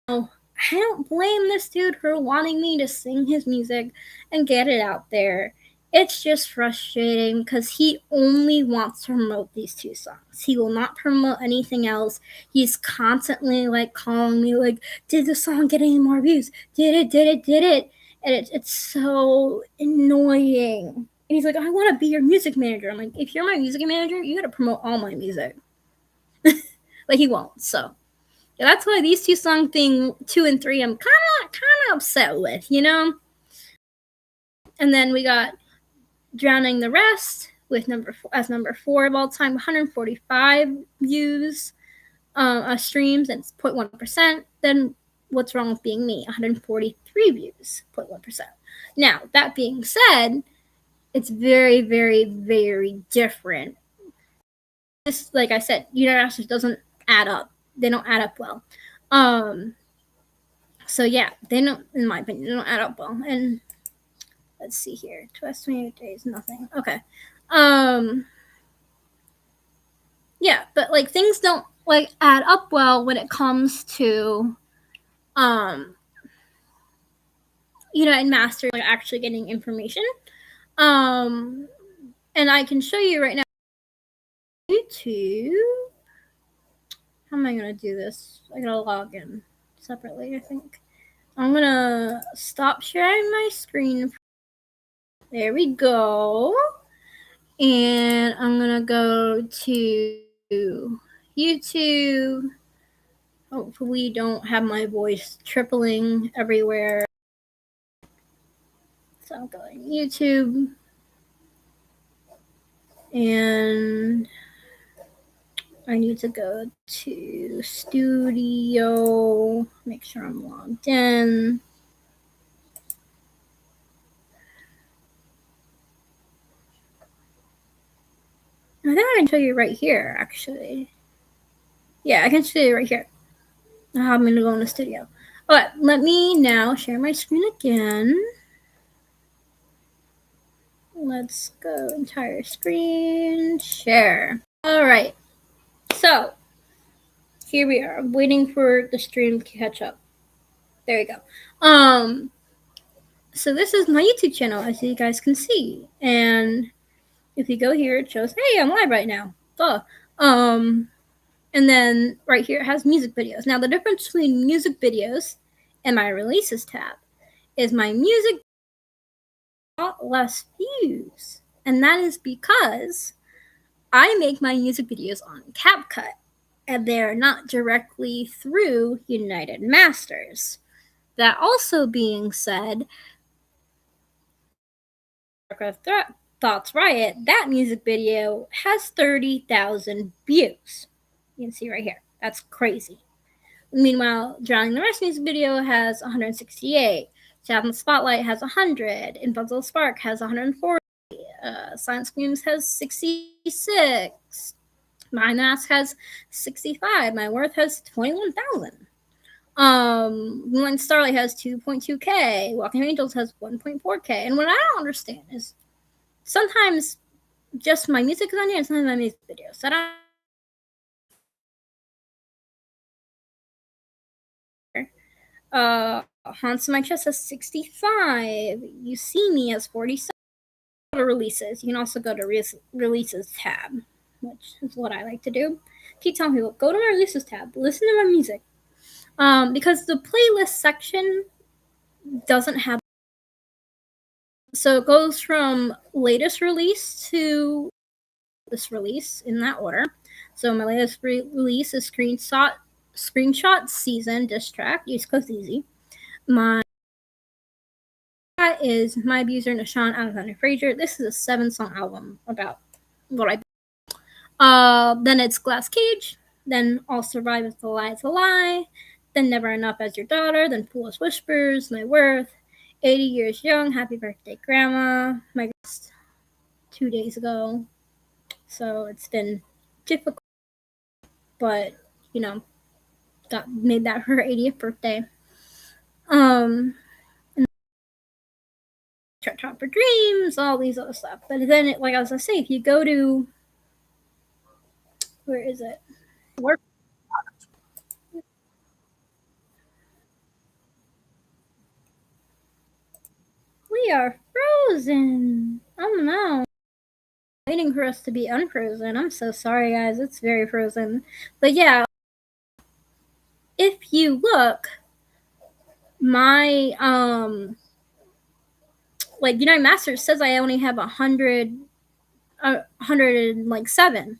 well. I don't blame this dude for wanting me to sing his music and get it out there. It's just frustrating because he only wants to promote these 2 songs. He will not promote anything else. He's constantly like calling me like, did the song get any more views? Did it? And it's so annoying. And he's like, I want to be your music manager. I'm like, if you're my music manager, you got to promote all my music. Like, he won't. So yeah, that's why these 2 songs, thing 2 and 3, I'm kind of upset with, And then we got Drowning the Rest with number 4 of all time, 145 views, streams, and it's 0.1%. Then What's Wrong with Being Me, 143 views, 0.1%. Now, that being said, it's very, very, very different. This, like I said, United Masters doesn't add up. They don't add up well. So yeah, they don't, in my opinion, they don't add up well. And let's see here, 28 days, nothing. Okay. Yeah, but like things don't like add up well when it comes to United Masters like actually getting information. And I can show you right now YouTube. How am I gonna do this? I gotta log in separately, I think. I'm gonna stop sharing my screen. There we go. And I'm gonna go to YouTube. Hopefully don't have my voice tripling everywhere. So I'm going YouTube. And I need to go to Studio. Make sure I'm logged in. I think I can show you right here, actually. Yeah, I can show you right here. I'm going to go in the studio. Okay, let me now share my screen again. Let's go entire screen, share. All right, so here we are. I'm waiting for the stream to catch up. There we go. So this is my YouTube channel, as you guys can see. And if you go here, it shows, hey, I'm live right now. Duh. And then right here it has music videos. Now the difference between music videos and my releases tab is my music got less views. And that is because I make my music videos on CapCut and they're not directly through United Masters. That also being said, Thoughts Riot, that music video has 30,000 views. You can see right here. That's crazy. Meanwhile, Drowning the Rest music video has 168. Shadow in the Spotlight has 100. Invincible Spark has 140. Silent Screams has 66. My Mask has 65. My Worth has 21,000. Moonlight Starlight has 2.2k. Walking Angels has 1.4k. And what I don't understand is sometimes just my music is on here and sometimes my music videos. So I don't. Haunts in My Chest has 65. You See Me has 47. Go to releases. You can also go to releases tab, which is what I like to do. Keep telling people, go to my releases tab, listen to my music. Because the playlist section doesn't have. So it goes from latest release to this release in that order. So my latest release is Screenshot Season Diss Track, East Coast Easy. That is My Abuser, Nashawn, Alexander Frazier. This is a 7-song album about what then it's Glass Cage, then I'll Survive If the Lie is a Lie, then Never Enough as Your Daughter, then Foolish Whispers, My Worth, 80 Years Young, Happy Birthday Grandma, my guest 2 days ago. So it's been difficult, but made that her 80th birthday. Top for Dreams, all these other stuff. But then, like I was gonna say, if you go to where is it? We are frozen. Oh no. Waiting for us to be unfrozen. I'm so sorry, guys. It's very frozen. But yeah, if you look, my like United Masters says I only have 107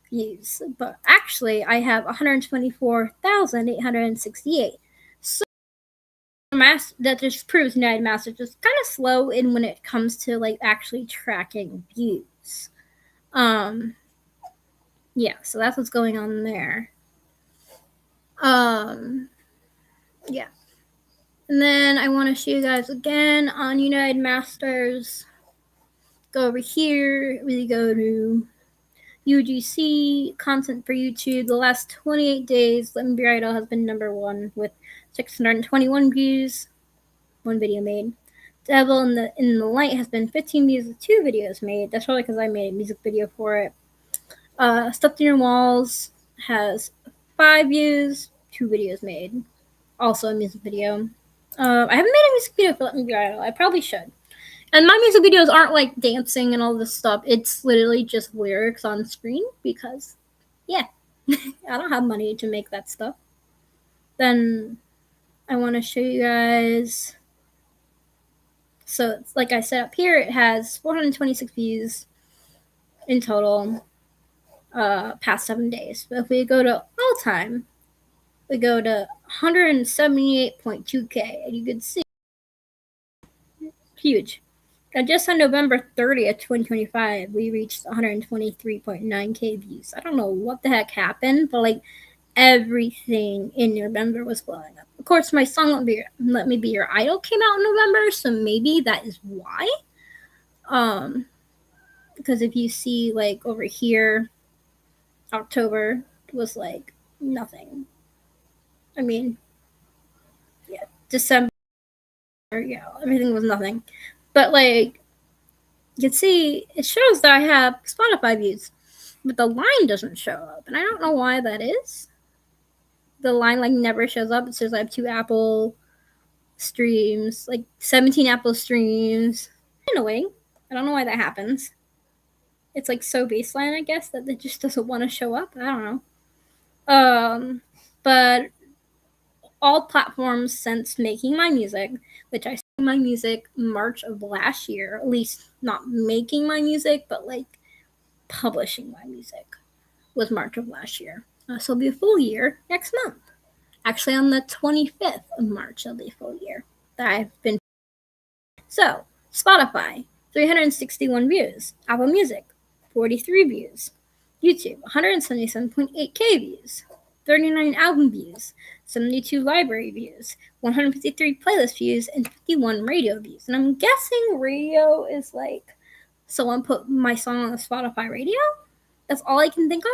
views, but actually I have 124,868. So that just proves United Masters is kind of slow in when it comes to like actually tracking views. Yeah, so that's what's going on there. Yeah. And then I want to show you guys again on United Masters. Go over here. We go to UGC, content for YouTube. The last 28 days, Let Me Be Your Idol has been number one with 621 views. One video made. Devil in the Light has been 15 views with 2 videos made. That's probably because I made a music video for it. Stuffed in Your Walls has 5 views, 2 videos made. Also a music video. I haven't made a music video for Let Me Be Your Idol. I probably should. And my music videos aren't like dancing and all this stuff. It's literally just lyrics on screen because, yeah, I don't have money to make that stuff. Then I want to show you guys. So, it's, like I said up here, it has 426 views in total past 7 days. But if we go to all time, we go to 178.2K, and you can see huge. And just on November 30th, 2025, we reached 123.9K views. I don't know what the heck happened, but like everything in November was blowing up. Of course, my song Let Me Be Your Idol came out in November, so maybe that is why. Because if you see like over here, October was like nothing. I mean, yeah, December, yeah, everything was nothing. But like, you can see, it shows that I have Spotify views, but the line doesn't show up, and I don't know why that is. The line like never shows up. It says I have 2 Apple streams, like 17 Apple streams. Annoying. I don't know why that happens. It's like so baseline, I guess, that it just doesn't want to show up. I don't know. But all platforms since making my music, which I started my music March of last year, at least not making my music, but like publishing my music was March of last year. So it'll be a full year next month. Actually, on the 25th of March, it'll be a full year that I've been. So, Spotify, 361 views. Apple Music, 43 views. YouTube, 177.8K views. 39 album views, 72 library views, 153 playlist views, and 51 radio views. And I'm guessing radio is like someone put my song on the Spotify radio. That's all I can think of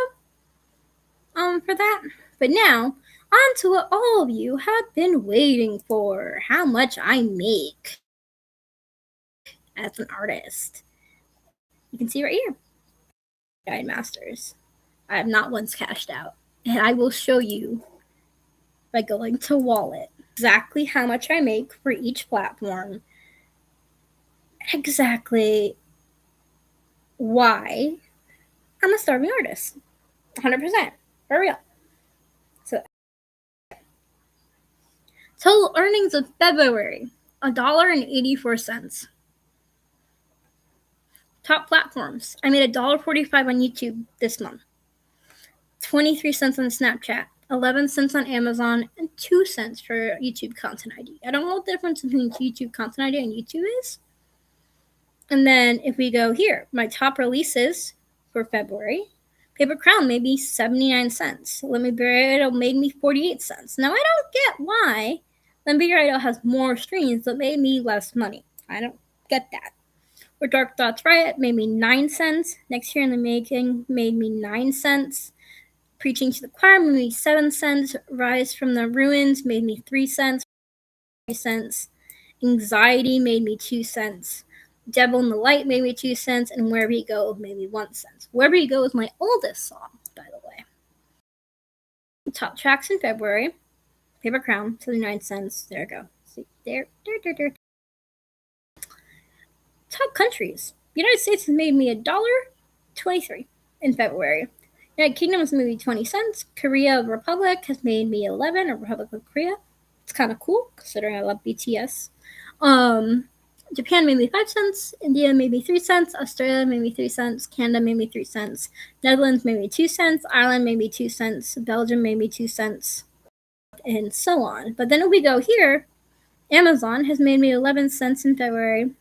for that. But now, on to what all of you have been waiting for. How much I make as an artist. You can see right here. Guide Masters. I have not once cashed out. And I will show you by going to Wallet exactly how much I make for each platform. Exactly why I'm a starving artist. 100%. For real. So, total earnings of February, $1.84. Top platforms. I made $1.45 on YouTube this month. 23 cents on Snapchat, 11 cents on Amazon, and 2 cents for YouTube Content ID. I don't know what the difference between YouTube Content ID and YouTube is. And then if we go here, my top releases for February, Paper Crown made me 79 cents. Let Me Be Your Idol made me 48 cents. Now, I don't get why Let Me Be Your Idol has more streams but made me less money. I don't get that. Or Dark Thoughts Riot made me 9 cents. Next Year in the Making made me 9 cents. Preaching to the Choir made me 7 cents. Rise from the Ruins made me 3 cents. 3 cents. Anxiety made me 2 cents. Devil in the Light made me 2 cents. And Wherever You Go made me 1 cent. Wherever You Go is my oldest song, by the way. Top tracks in February. Paper Crown, 79 cents. There we go. See, there. Top countries. United States has made me $1.23 in February. United Kingdom has made me 20 cents. Korea Republic has made me 11, or Republic of Korea. It's kind of cool, considering I love BTS. Japan made me 5 cents. India made me 3 cents. Australia made me 3 cents. Canada made me 3 cents. Netherlands made me 2 cents. Ireland made me 2 cents. Belgium made me 2 cents. And so on. But then if we go here, Amazon has made me 11 cents in February.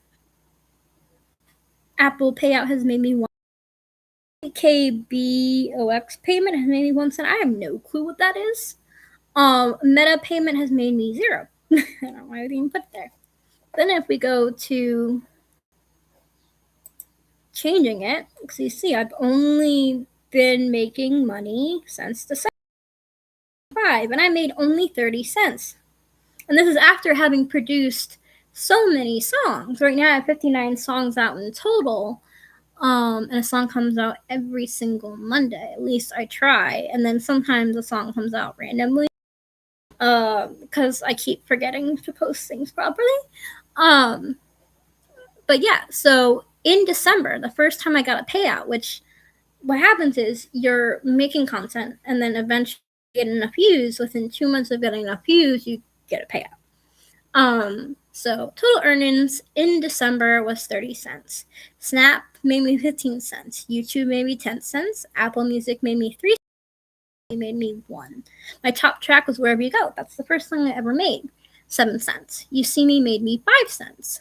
Apple Payout has made me 1. KBOX payment has made me 1 cent. I have no clue what that is. Meta payment has made me 0. I don't know why I didn't put it there. Then if we go to changing it, because you see I've only been making money since December 5, and I made only 30 cents. And this is after having produced so many songs. Right now I have 59 songs out in total. And a song comes out every single Monday. At least I try. And then sometimes a song comes out randomly. Because I keep forgetting to post things properly. But yeah, so in December, the first time I got a payout, which what happens is you're making content and then eventually you get enough views. Within 2 months of getting enough views, you get a payout. So total earnings in December was 30 cents. Snap made me 15 cents. YouTube made me 10 cents. Apple Music made me 3 cents. Made me 1. My top track was Wherever You Go. That's the first song I ever made. 7 cents. You See Me made me 5 cents.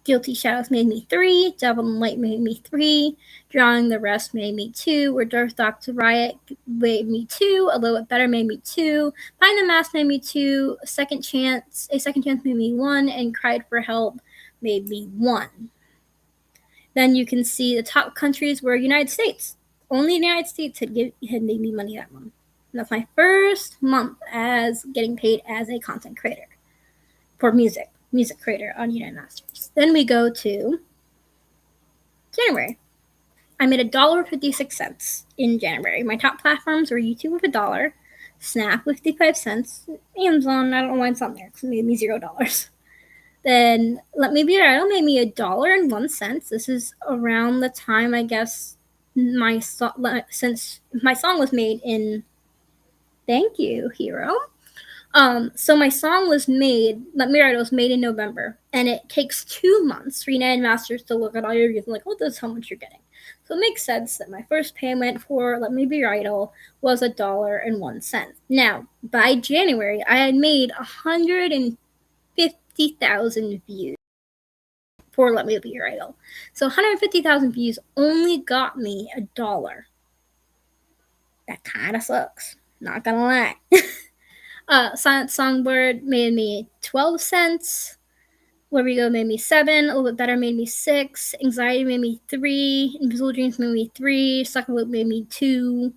Guilty Shadows made me 3. Devil in Light made me 3. Drawing the Rest made me 2. Where Darth Dr. Riot made me 2. A Little Bit Better made me 2. Find the Mask made me 2. A Second Chance made me 1. And Cried for Help made me 1. Then you can see the top countries were United States. Only the United States had made me money that month. And that's my first month as getting paid as a content creator for music creator on United Masters. Then we go to January. I made $1.56 in January. My top platforms were YouTube with $1, Snap with 55 cents, Amazon, I don't know why it's on there because it made me $0. Then Let Me Be Idol made me $1.01. This is around the time I guess since my song was made in. Thank you, Hero. So my song was made, Let Me Ride was made in November, and it takes 2 months for United Masters to look at all your reviews and like, oh, this is how much you're getting. So it makes sense that my first payment for Let Me Be Your Idol was $1.01. Now, by January, I had made 150,000 views for Let Me Be Your Idol. So 150,000 views only got me $1. That kind of sucks. Not gonna lie. Silent Songbird made me 12 cents. Where We Go made me 7. A Little Bit Better made me 6. Anxiety made me 3. Invisible Dreams made me 3. Sucker Loop made me 2.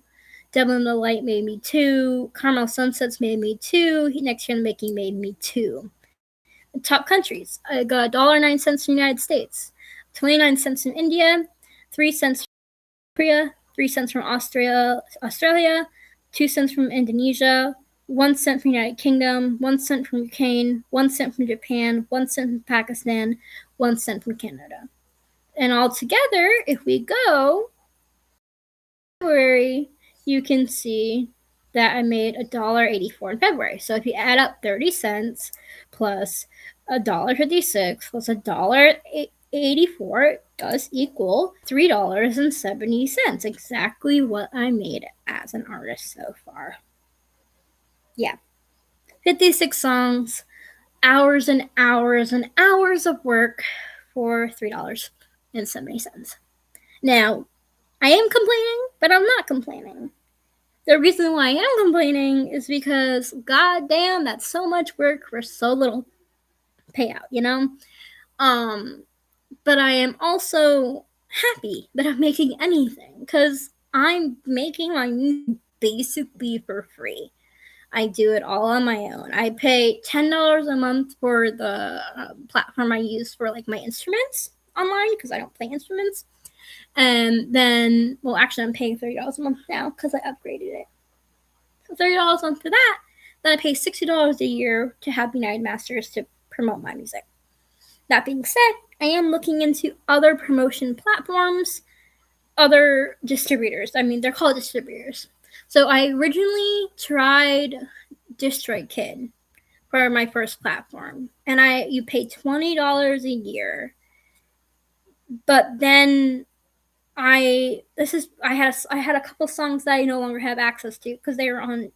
Devil in the Light made me 2. Carmel Sunsets made me 2. Next Year in the Making made me 2. The top countries. I got $1.09 in the United States. 29 cents in India. 3 cents from Korea. 3 cents from Australia. 2 cents from Indonesia. 1 cent from the United Kingdom, 1 cent from Ukraine, 1 cent from Japan, 1 cent from Pakistan, 1 cent from Canada. And all together, if we go February, you can see that I made $1.84 in February. So if you add up 30 cents plus $1.56 plus $1.84, it does equal $3.70. Exactly what I made as an artist so far. Yeah. 56 songs, hours and hours and hours of work for $3.70. Now, I am complaining, but I'm not complaining. The reason why I am complaining is because, goddamn, that's so much work for so little payout, you know? But I am also happy that I'm making anything, because I'm making my music basically for free. I do it all on my own. I pay $10 a month for the platform I use for like my instruments online because I don't play instruments. And then, well, actually, I'm paying $30 a month now because I upgraded it. So $30 a month for that. Then I pay $60 a year to have United Masters to promote my music. That being said, I am looking into other promotion platforms, other distributors. I mean, they're called distributors. So I originally tried DistroKid for my first platform, and you pay $20 a year. But then I had a couple songs that I no longer have access to because they were on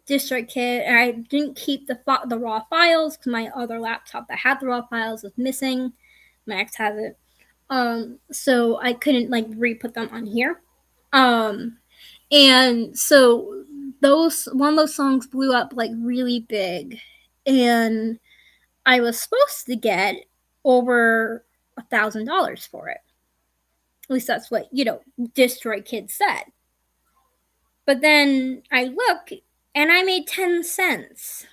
DistroKid, and I didn't keep the raw files because my other laptop that had the raw files was missing. My ex has it. So I couldn't like re-put them on here. And so one of those songs blew up like really big, and I was supposed to get over $1,000 for it. At least that's what, Destroy Kids said. But then I look and I made 10 cents.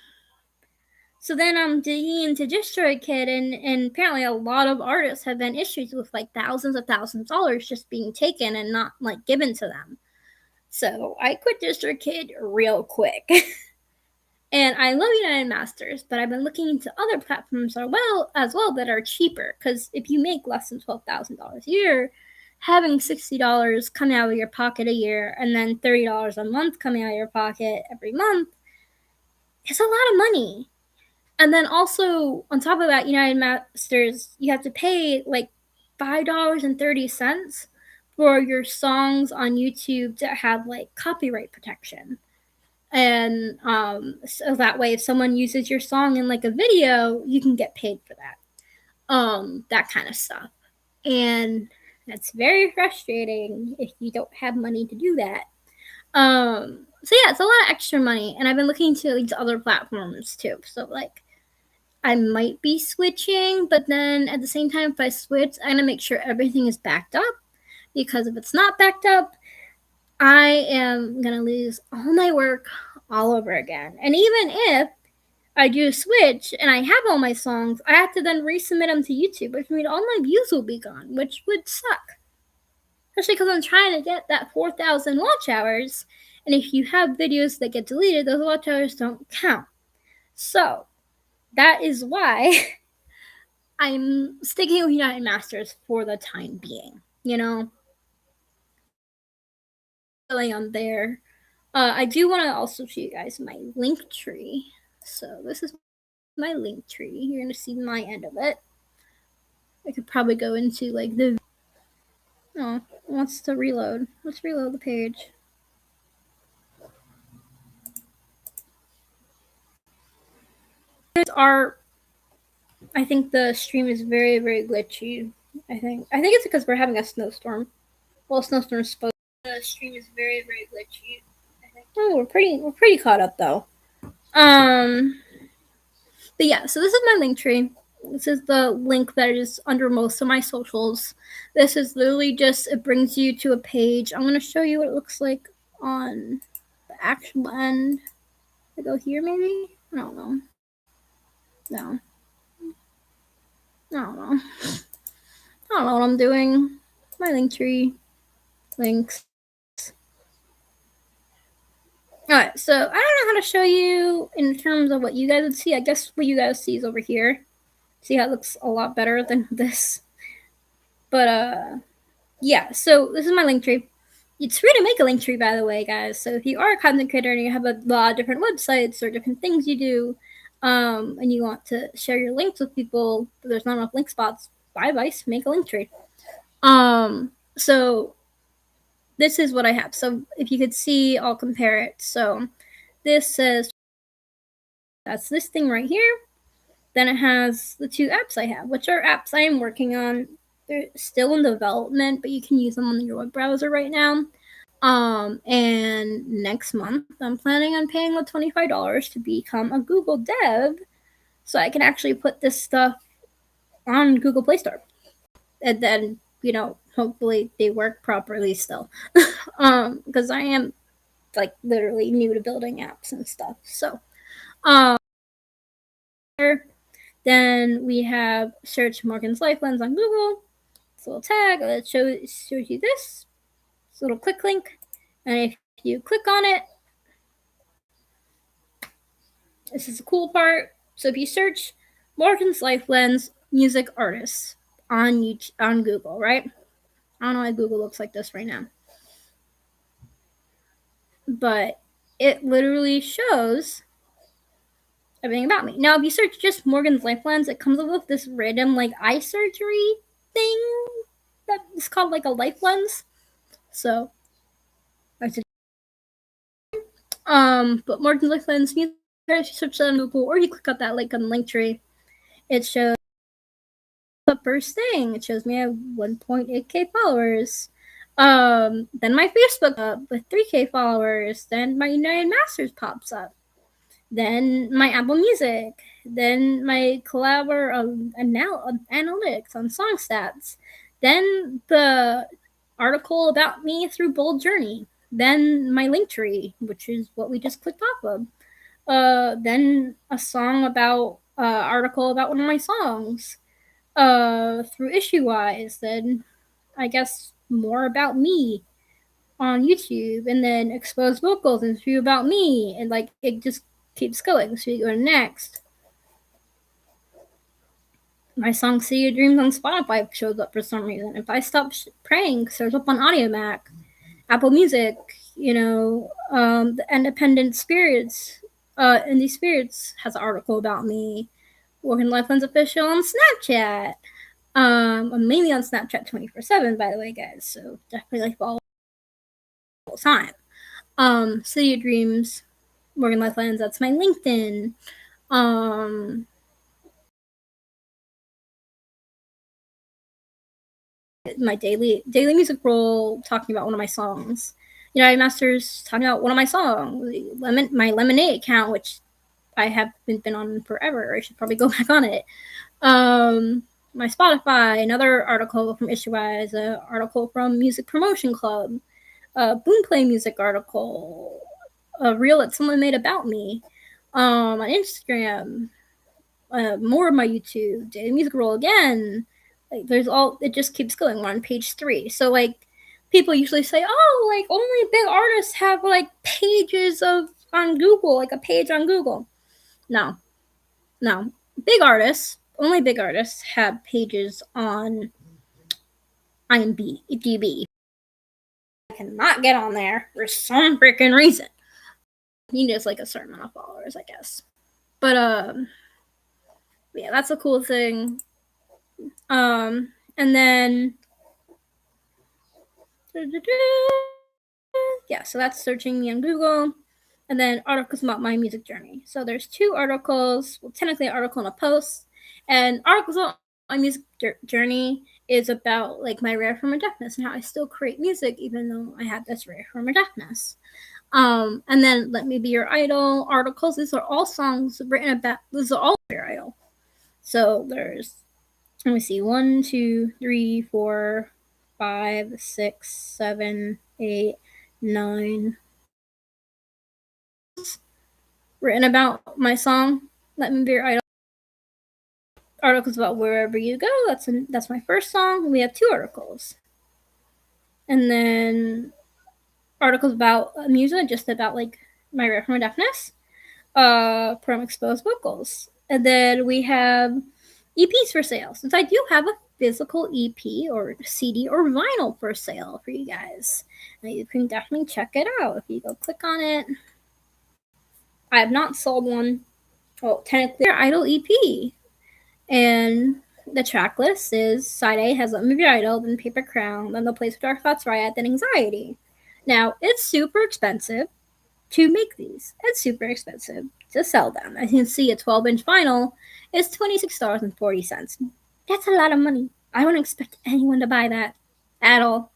So then I'm digging into DistroKid, and apparently a lot of artists have been issued with like thousands of dollars just being taken and not like given to them. So I quit DistroKid real quick. And I love United Masters, but I've been looking into other platforms as well that are cheaper. Because if you make less than $12,000 a year, having $60 coming out of your pocket a year and then $30 a month coming out of your pocket every month is a lot of money. And then also, on top of that, United Masters, you have to pay like $5.30 for your songs on YouTube to have like copyright protection. And so that way, if someone uses your song in like a video, you can get paid for that. That kind of stuff. And that's very frustrating if you don't have money to do that. So yeah, it's a lot of extra money, and I've been looking to these other platforms too. So like, I might be switching, but then at the same time, if I switch, I'm gonna make sure everything is backed up, because if it's not backed up, I am gonna lose all my work all over again. And even if I do switch and I have all my songs, I have to then resubmit them to YouTube, which means all my views will be gone, which would suck. Especially because I'm trying to get that 4,000 watch hours, and if you have videos that get deleted, those watch hours don't count. So that is why I'm sticking with United Masters for the time being, Really on there. I do want to also show you guys my link tree. So this is my link tree. You're going to see my end of it. I could probably go into like the... Oh, it wants to reload. Let's reload the page. I think the stream is very, very glitchy. I think it's because we're having a snowstorm. Well, snowstorm is supposed. The stream is very, very glitchy. I think. Oh, we're pretty caught up though. But yeah, so this is my link tree. This is the link that is under most of my socials. This is literally just, it brings you to a page. I'm gonna show you what it looks like on the actual end. I go here maybe? I don't know. No. I don't know. I don't know what I'm doing. My link tree. Links. Alright, so I don't know how to show you in terms of what you guys would see. I guess what you guys see is over here. See how it looks a lot better than this. But yeah, so this is my link tree. It's free to make a link tree, by the way, guys. So if you are a content creator and you have a lot of different websites or different things you do, and you want to share your links with people, but there's not enough link spots, my advice, make a link tree. So this is what I have. So if you could see, I'll compare it. So this says, that's this thing right here. Then it has the two apps I have, which are apps I am working on. They're still in development, but you can use them on your web browser right now. And next month, I'm planning on paying the $25 to become a Google dev, so I can actually put this stuff on Google Play Store. And then, hopefully they work properly still. Because I am like literally new to building apps and stuff. So, then we have search MorgensLifeLens on Google. This little tag that shows you this little click link, and if you click on it, this is the cool part. So if you search MorgensLifeLens music artists on Google, right? I don't know why Google looks like this right now, but it literally shows everything about me. Now, if you search just MorgensLifeLens, it comes up with this random like eye surgery thing that is called like a life lens. So, but MorgensLifeLens music artists, you search that on Google, or you click out that link on the link tree. It shows the first thing. It shows me I have 1.8k followers. Then my Facebook up with 3K followers. Then my United Masters pops up. Then my Apple Music. Then my analytics on song stats. Then the article about me through Bold Journey. Then my link tree, which is what we just clicked off of. Then a song about article about one of my songs. Through IssueWise. Then I guess more about me on YouTube, and then exposed vocals and review about me, and like it just keeps going. So you go to next. My song "City of Dreams" on Spotify shows up for some reason. If I stop praying, shows up on AudioMac, Apple Music. The Independent Spirits, Indie Spirits has an article about me. MorgensLifeLens official on Snapchat. I'm mainly on Snapchat 24/7, by the way, guys. So definitely like follow all the time. City of Dreams, MorgensLifeLens. That's my LinkedIn. My daily music roll, talking about one of my songs. United Masters, talking about one of my songs. My Lemonade account, which I have been on forever. I should probably go back on it. My Spotify, another article from IssueWise, an article from Music Promotion Club, a Boomplay music article, a reel that someone made about me, on Instagram, more of my YouTube, daily music roll again. Like it just keeps going. We're on page 3. So like people usually say, oh, like only big artists have like pages on Google, like a page on Google. No. Only big artists have pages on IMDb. I cannot get on there for some freaking reason. You need just like a certain amount of followers, I guess. But yeah, that's a cool thing. And then yeah, so that's searching me on Google. And then articles about my music journey. So there's 2 articles, well, technically an article and a post. And articles about my music journey is about like my rare form of deafness and how I still create music even though I have this rare form of deafness. And then Let Me Be Your Idol articles. These are all songs written about. These are all your idol. So there's, let me see, 1, 2, 3, 4, 5, 6, 7, 8, 9. Written about my song "Let Me Be Your Idol." Articles about Wherever You Go. That's my first song. We have 2 articles, and then articles about music, just about like my rare form of deafness, from exposed vocals, and then we have EPs for sale. Since I do have a physical EP or CD or vinyl for sale for you guys, and you can definitely check it out if you go click on it. I have not sold one. Well, technically, their Idol EP. And the track list is side A has Let Me Be Your Idol, then Paper Crown, then The Place Where Dark Thoughts Riot, then Anxiety. Now, it's super expensive to make these. It's super expensive to sell them. As you can see, a 12-inch vinyl is $26.40. That's a lot of money. I don't expect anyone to buy that at all.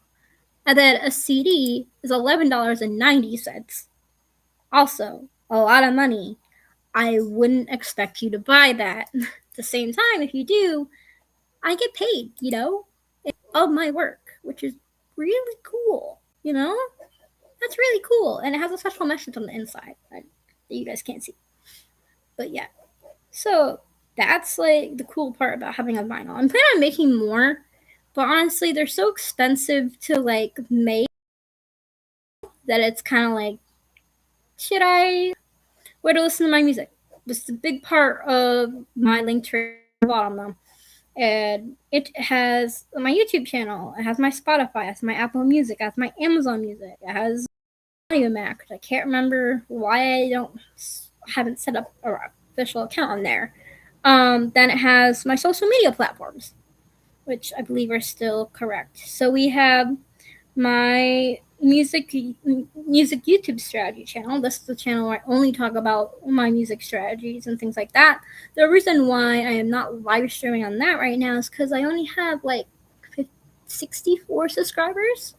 And then a CD is $11.90. Also, a lot of money. I wouldn't expect you to buy that. At the same time, if you do, I get paid, of my work, which is really cool, That's really cool. And it has a special message on the inside that you guys can't see. But yeah. So that's like the cool part about having a vinyl. I'm planning on making more, but honestly, they're so expensive to like make that it's kind of like, should I? Where to listen to my music? This is a big part of my link tree at the bottom, though. And it has my YouTube channel. It has my Spotify. It has my Apple Music. It has my Amazon Music. It has AudioMac, which I can't remember why I haven't set up an official account on there. Then it has my social media platforms, which I believe are still correct. So we have my music YouTube strategy channel. This is the channel where I only talk about my music strategies and things like that. The reason why I am not live streaming on that right now is because I only have like 64 subscribers,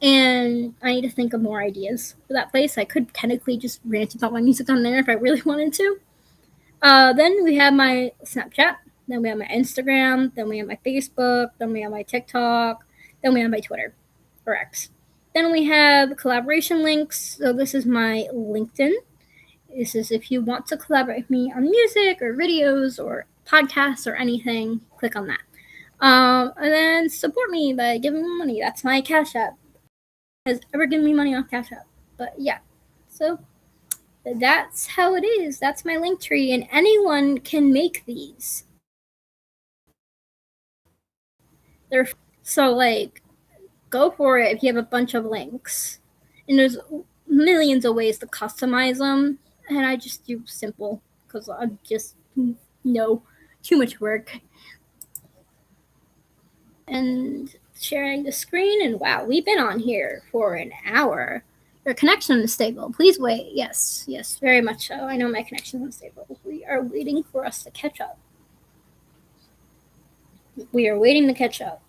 and I need to think of more ideas for that place. I could technically just rant about my music on there if I really wanted to. Then we have my Snapchat. Then we have my Instagram. Then we have my Facebook. Then we have my TikTok. Then we have my Twitter, or X. Then we have collaboration links. So this is my LinkedIn. This is if you want to collaborate with me on music or videos or podcasts or anything, click on that. And then support me by giving me money. That's my Cash App. Has ever given me money off Cash App. But yeah, so that's how it is. That's my link tree, and anyone can make these. They're so like, go for it if you have a bunch of links. And there's millions of ways to customize them, and I just do simple because I just know too much work. And sharing the screen, and wow, we've been on here for an hour. Your connection is stable. Please wait. Yes, very much so. I know my connection is stable. We are waiting for us to catch up. We are waiting to catch up.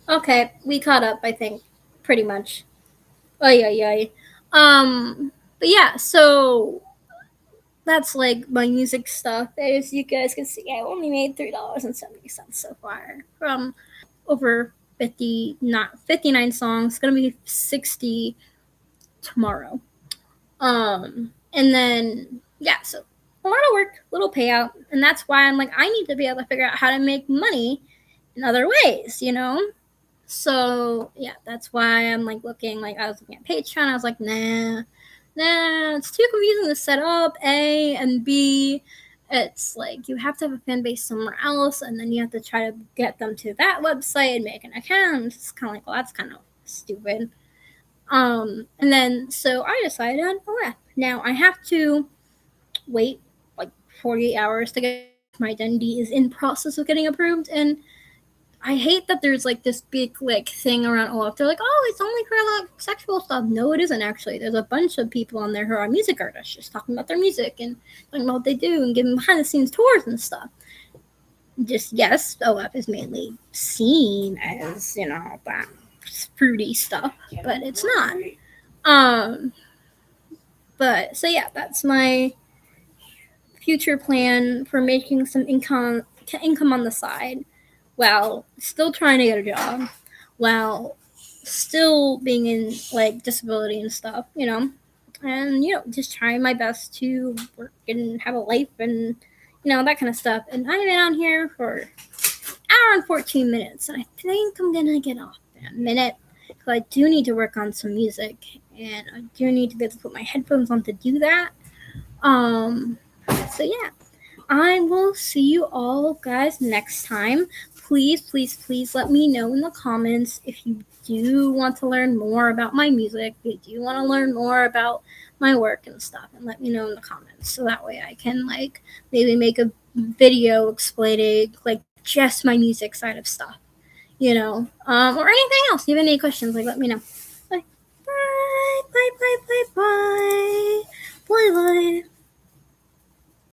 Okay, we caught up, I think, pretty much. Oh yeah. But yeah, so that's like my music stuff. As you guys can see, I only made $3.70 so far from over 59 songs. It's gonna be 60 tomorrow. And then yeah, so a lot of work, little payout, and that's why I'm like, I need to be able to figure out how to make money in other ways, you know. So yeah, that's why I'm like looking. Like I was looking at Patreon, I was like, nah, it's too confusing to set up. A and B, it's like you have to have a fan base somewhere else, and then you have to try to get them to that website and make an account. It's kind of like, well, that's kind of stupid. And then so I decided, oh yeah, now I have to wait like 48 hours to get my identity is in process of getting approved. And I hate that there's like this big like thing around OLF. They're like, oh, it's only for like sexual stuff. No, it isn't actually. There's a bunch of people on there who are music artists just talking about their music and talking about what they do and giving behind the scenes tours and stuff. Just yes, OLF is mainly seen as, you know, that fruity stuff, but it's not. But so yeah, that's my future plan for making some income on the side while still trying to get a job, while still being in like disability and stuff, you know, and you know, just trying my best to work and have a life and you know, that kind of stuff. And I've been on here for an hour and 14 minutes, and I think I'm gonna get off in a minute because I do need to work on some music, and I do need to be able to put my headphones on to do that. So yeah, I will see you all guys next time. Please let me know in the comments if you do want to learn more about my music, if you do want to learn more about my work and stuff, and let me know in the comments so that way I can like maybe make a video explaining like just my music side of stuff, you know, or anything else. If you have any questions, like let me know. Bye.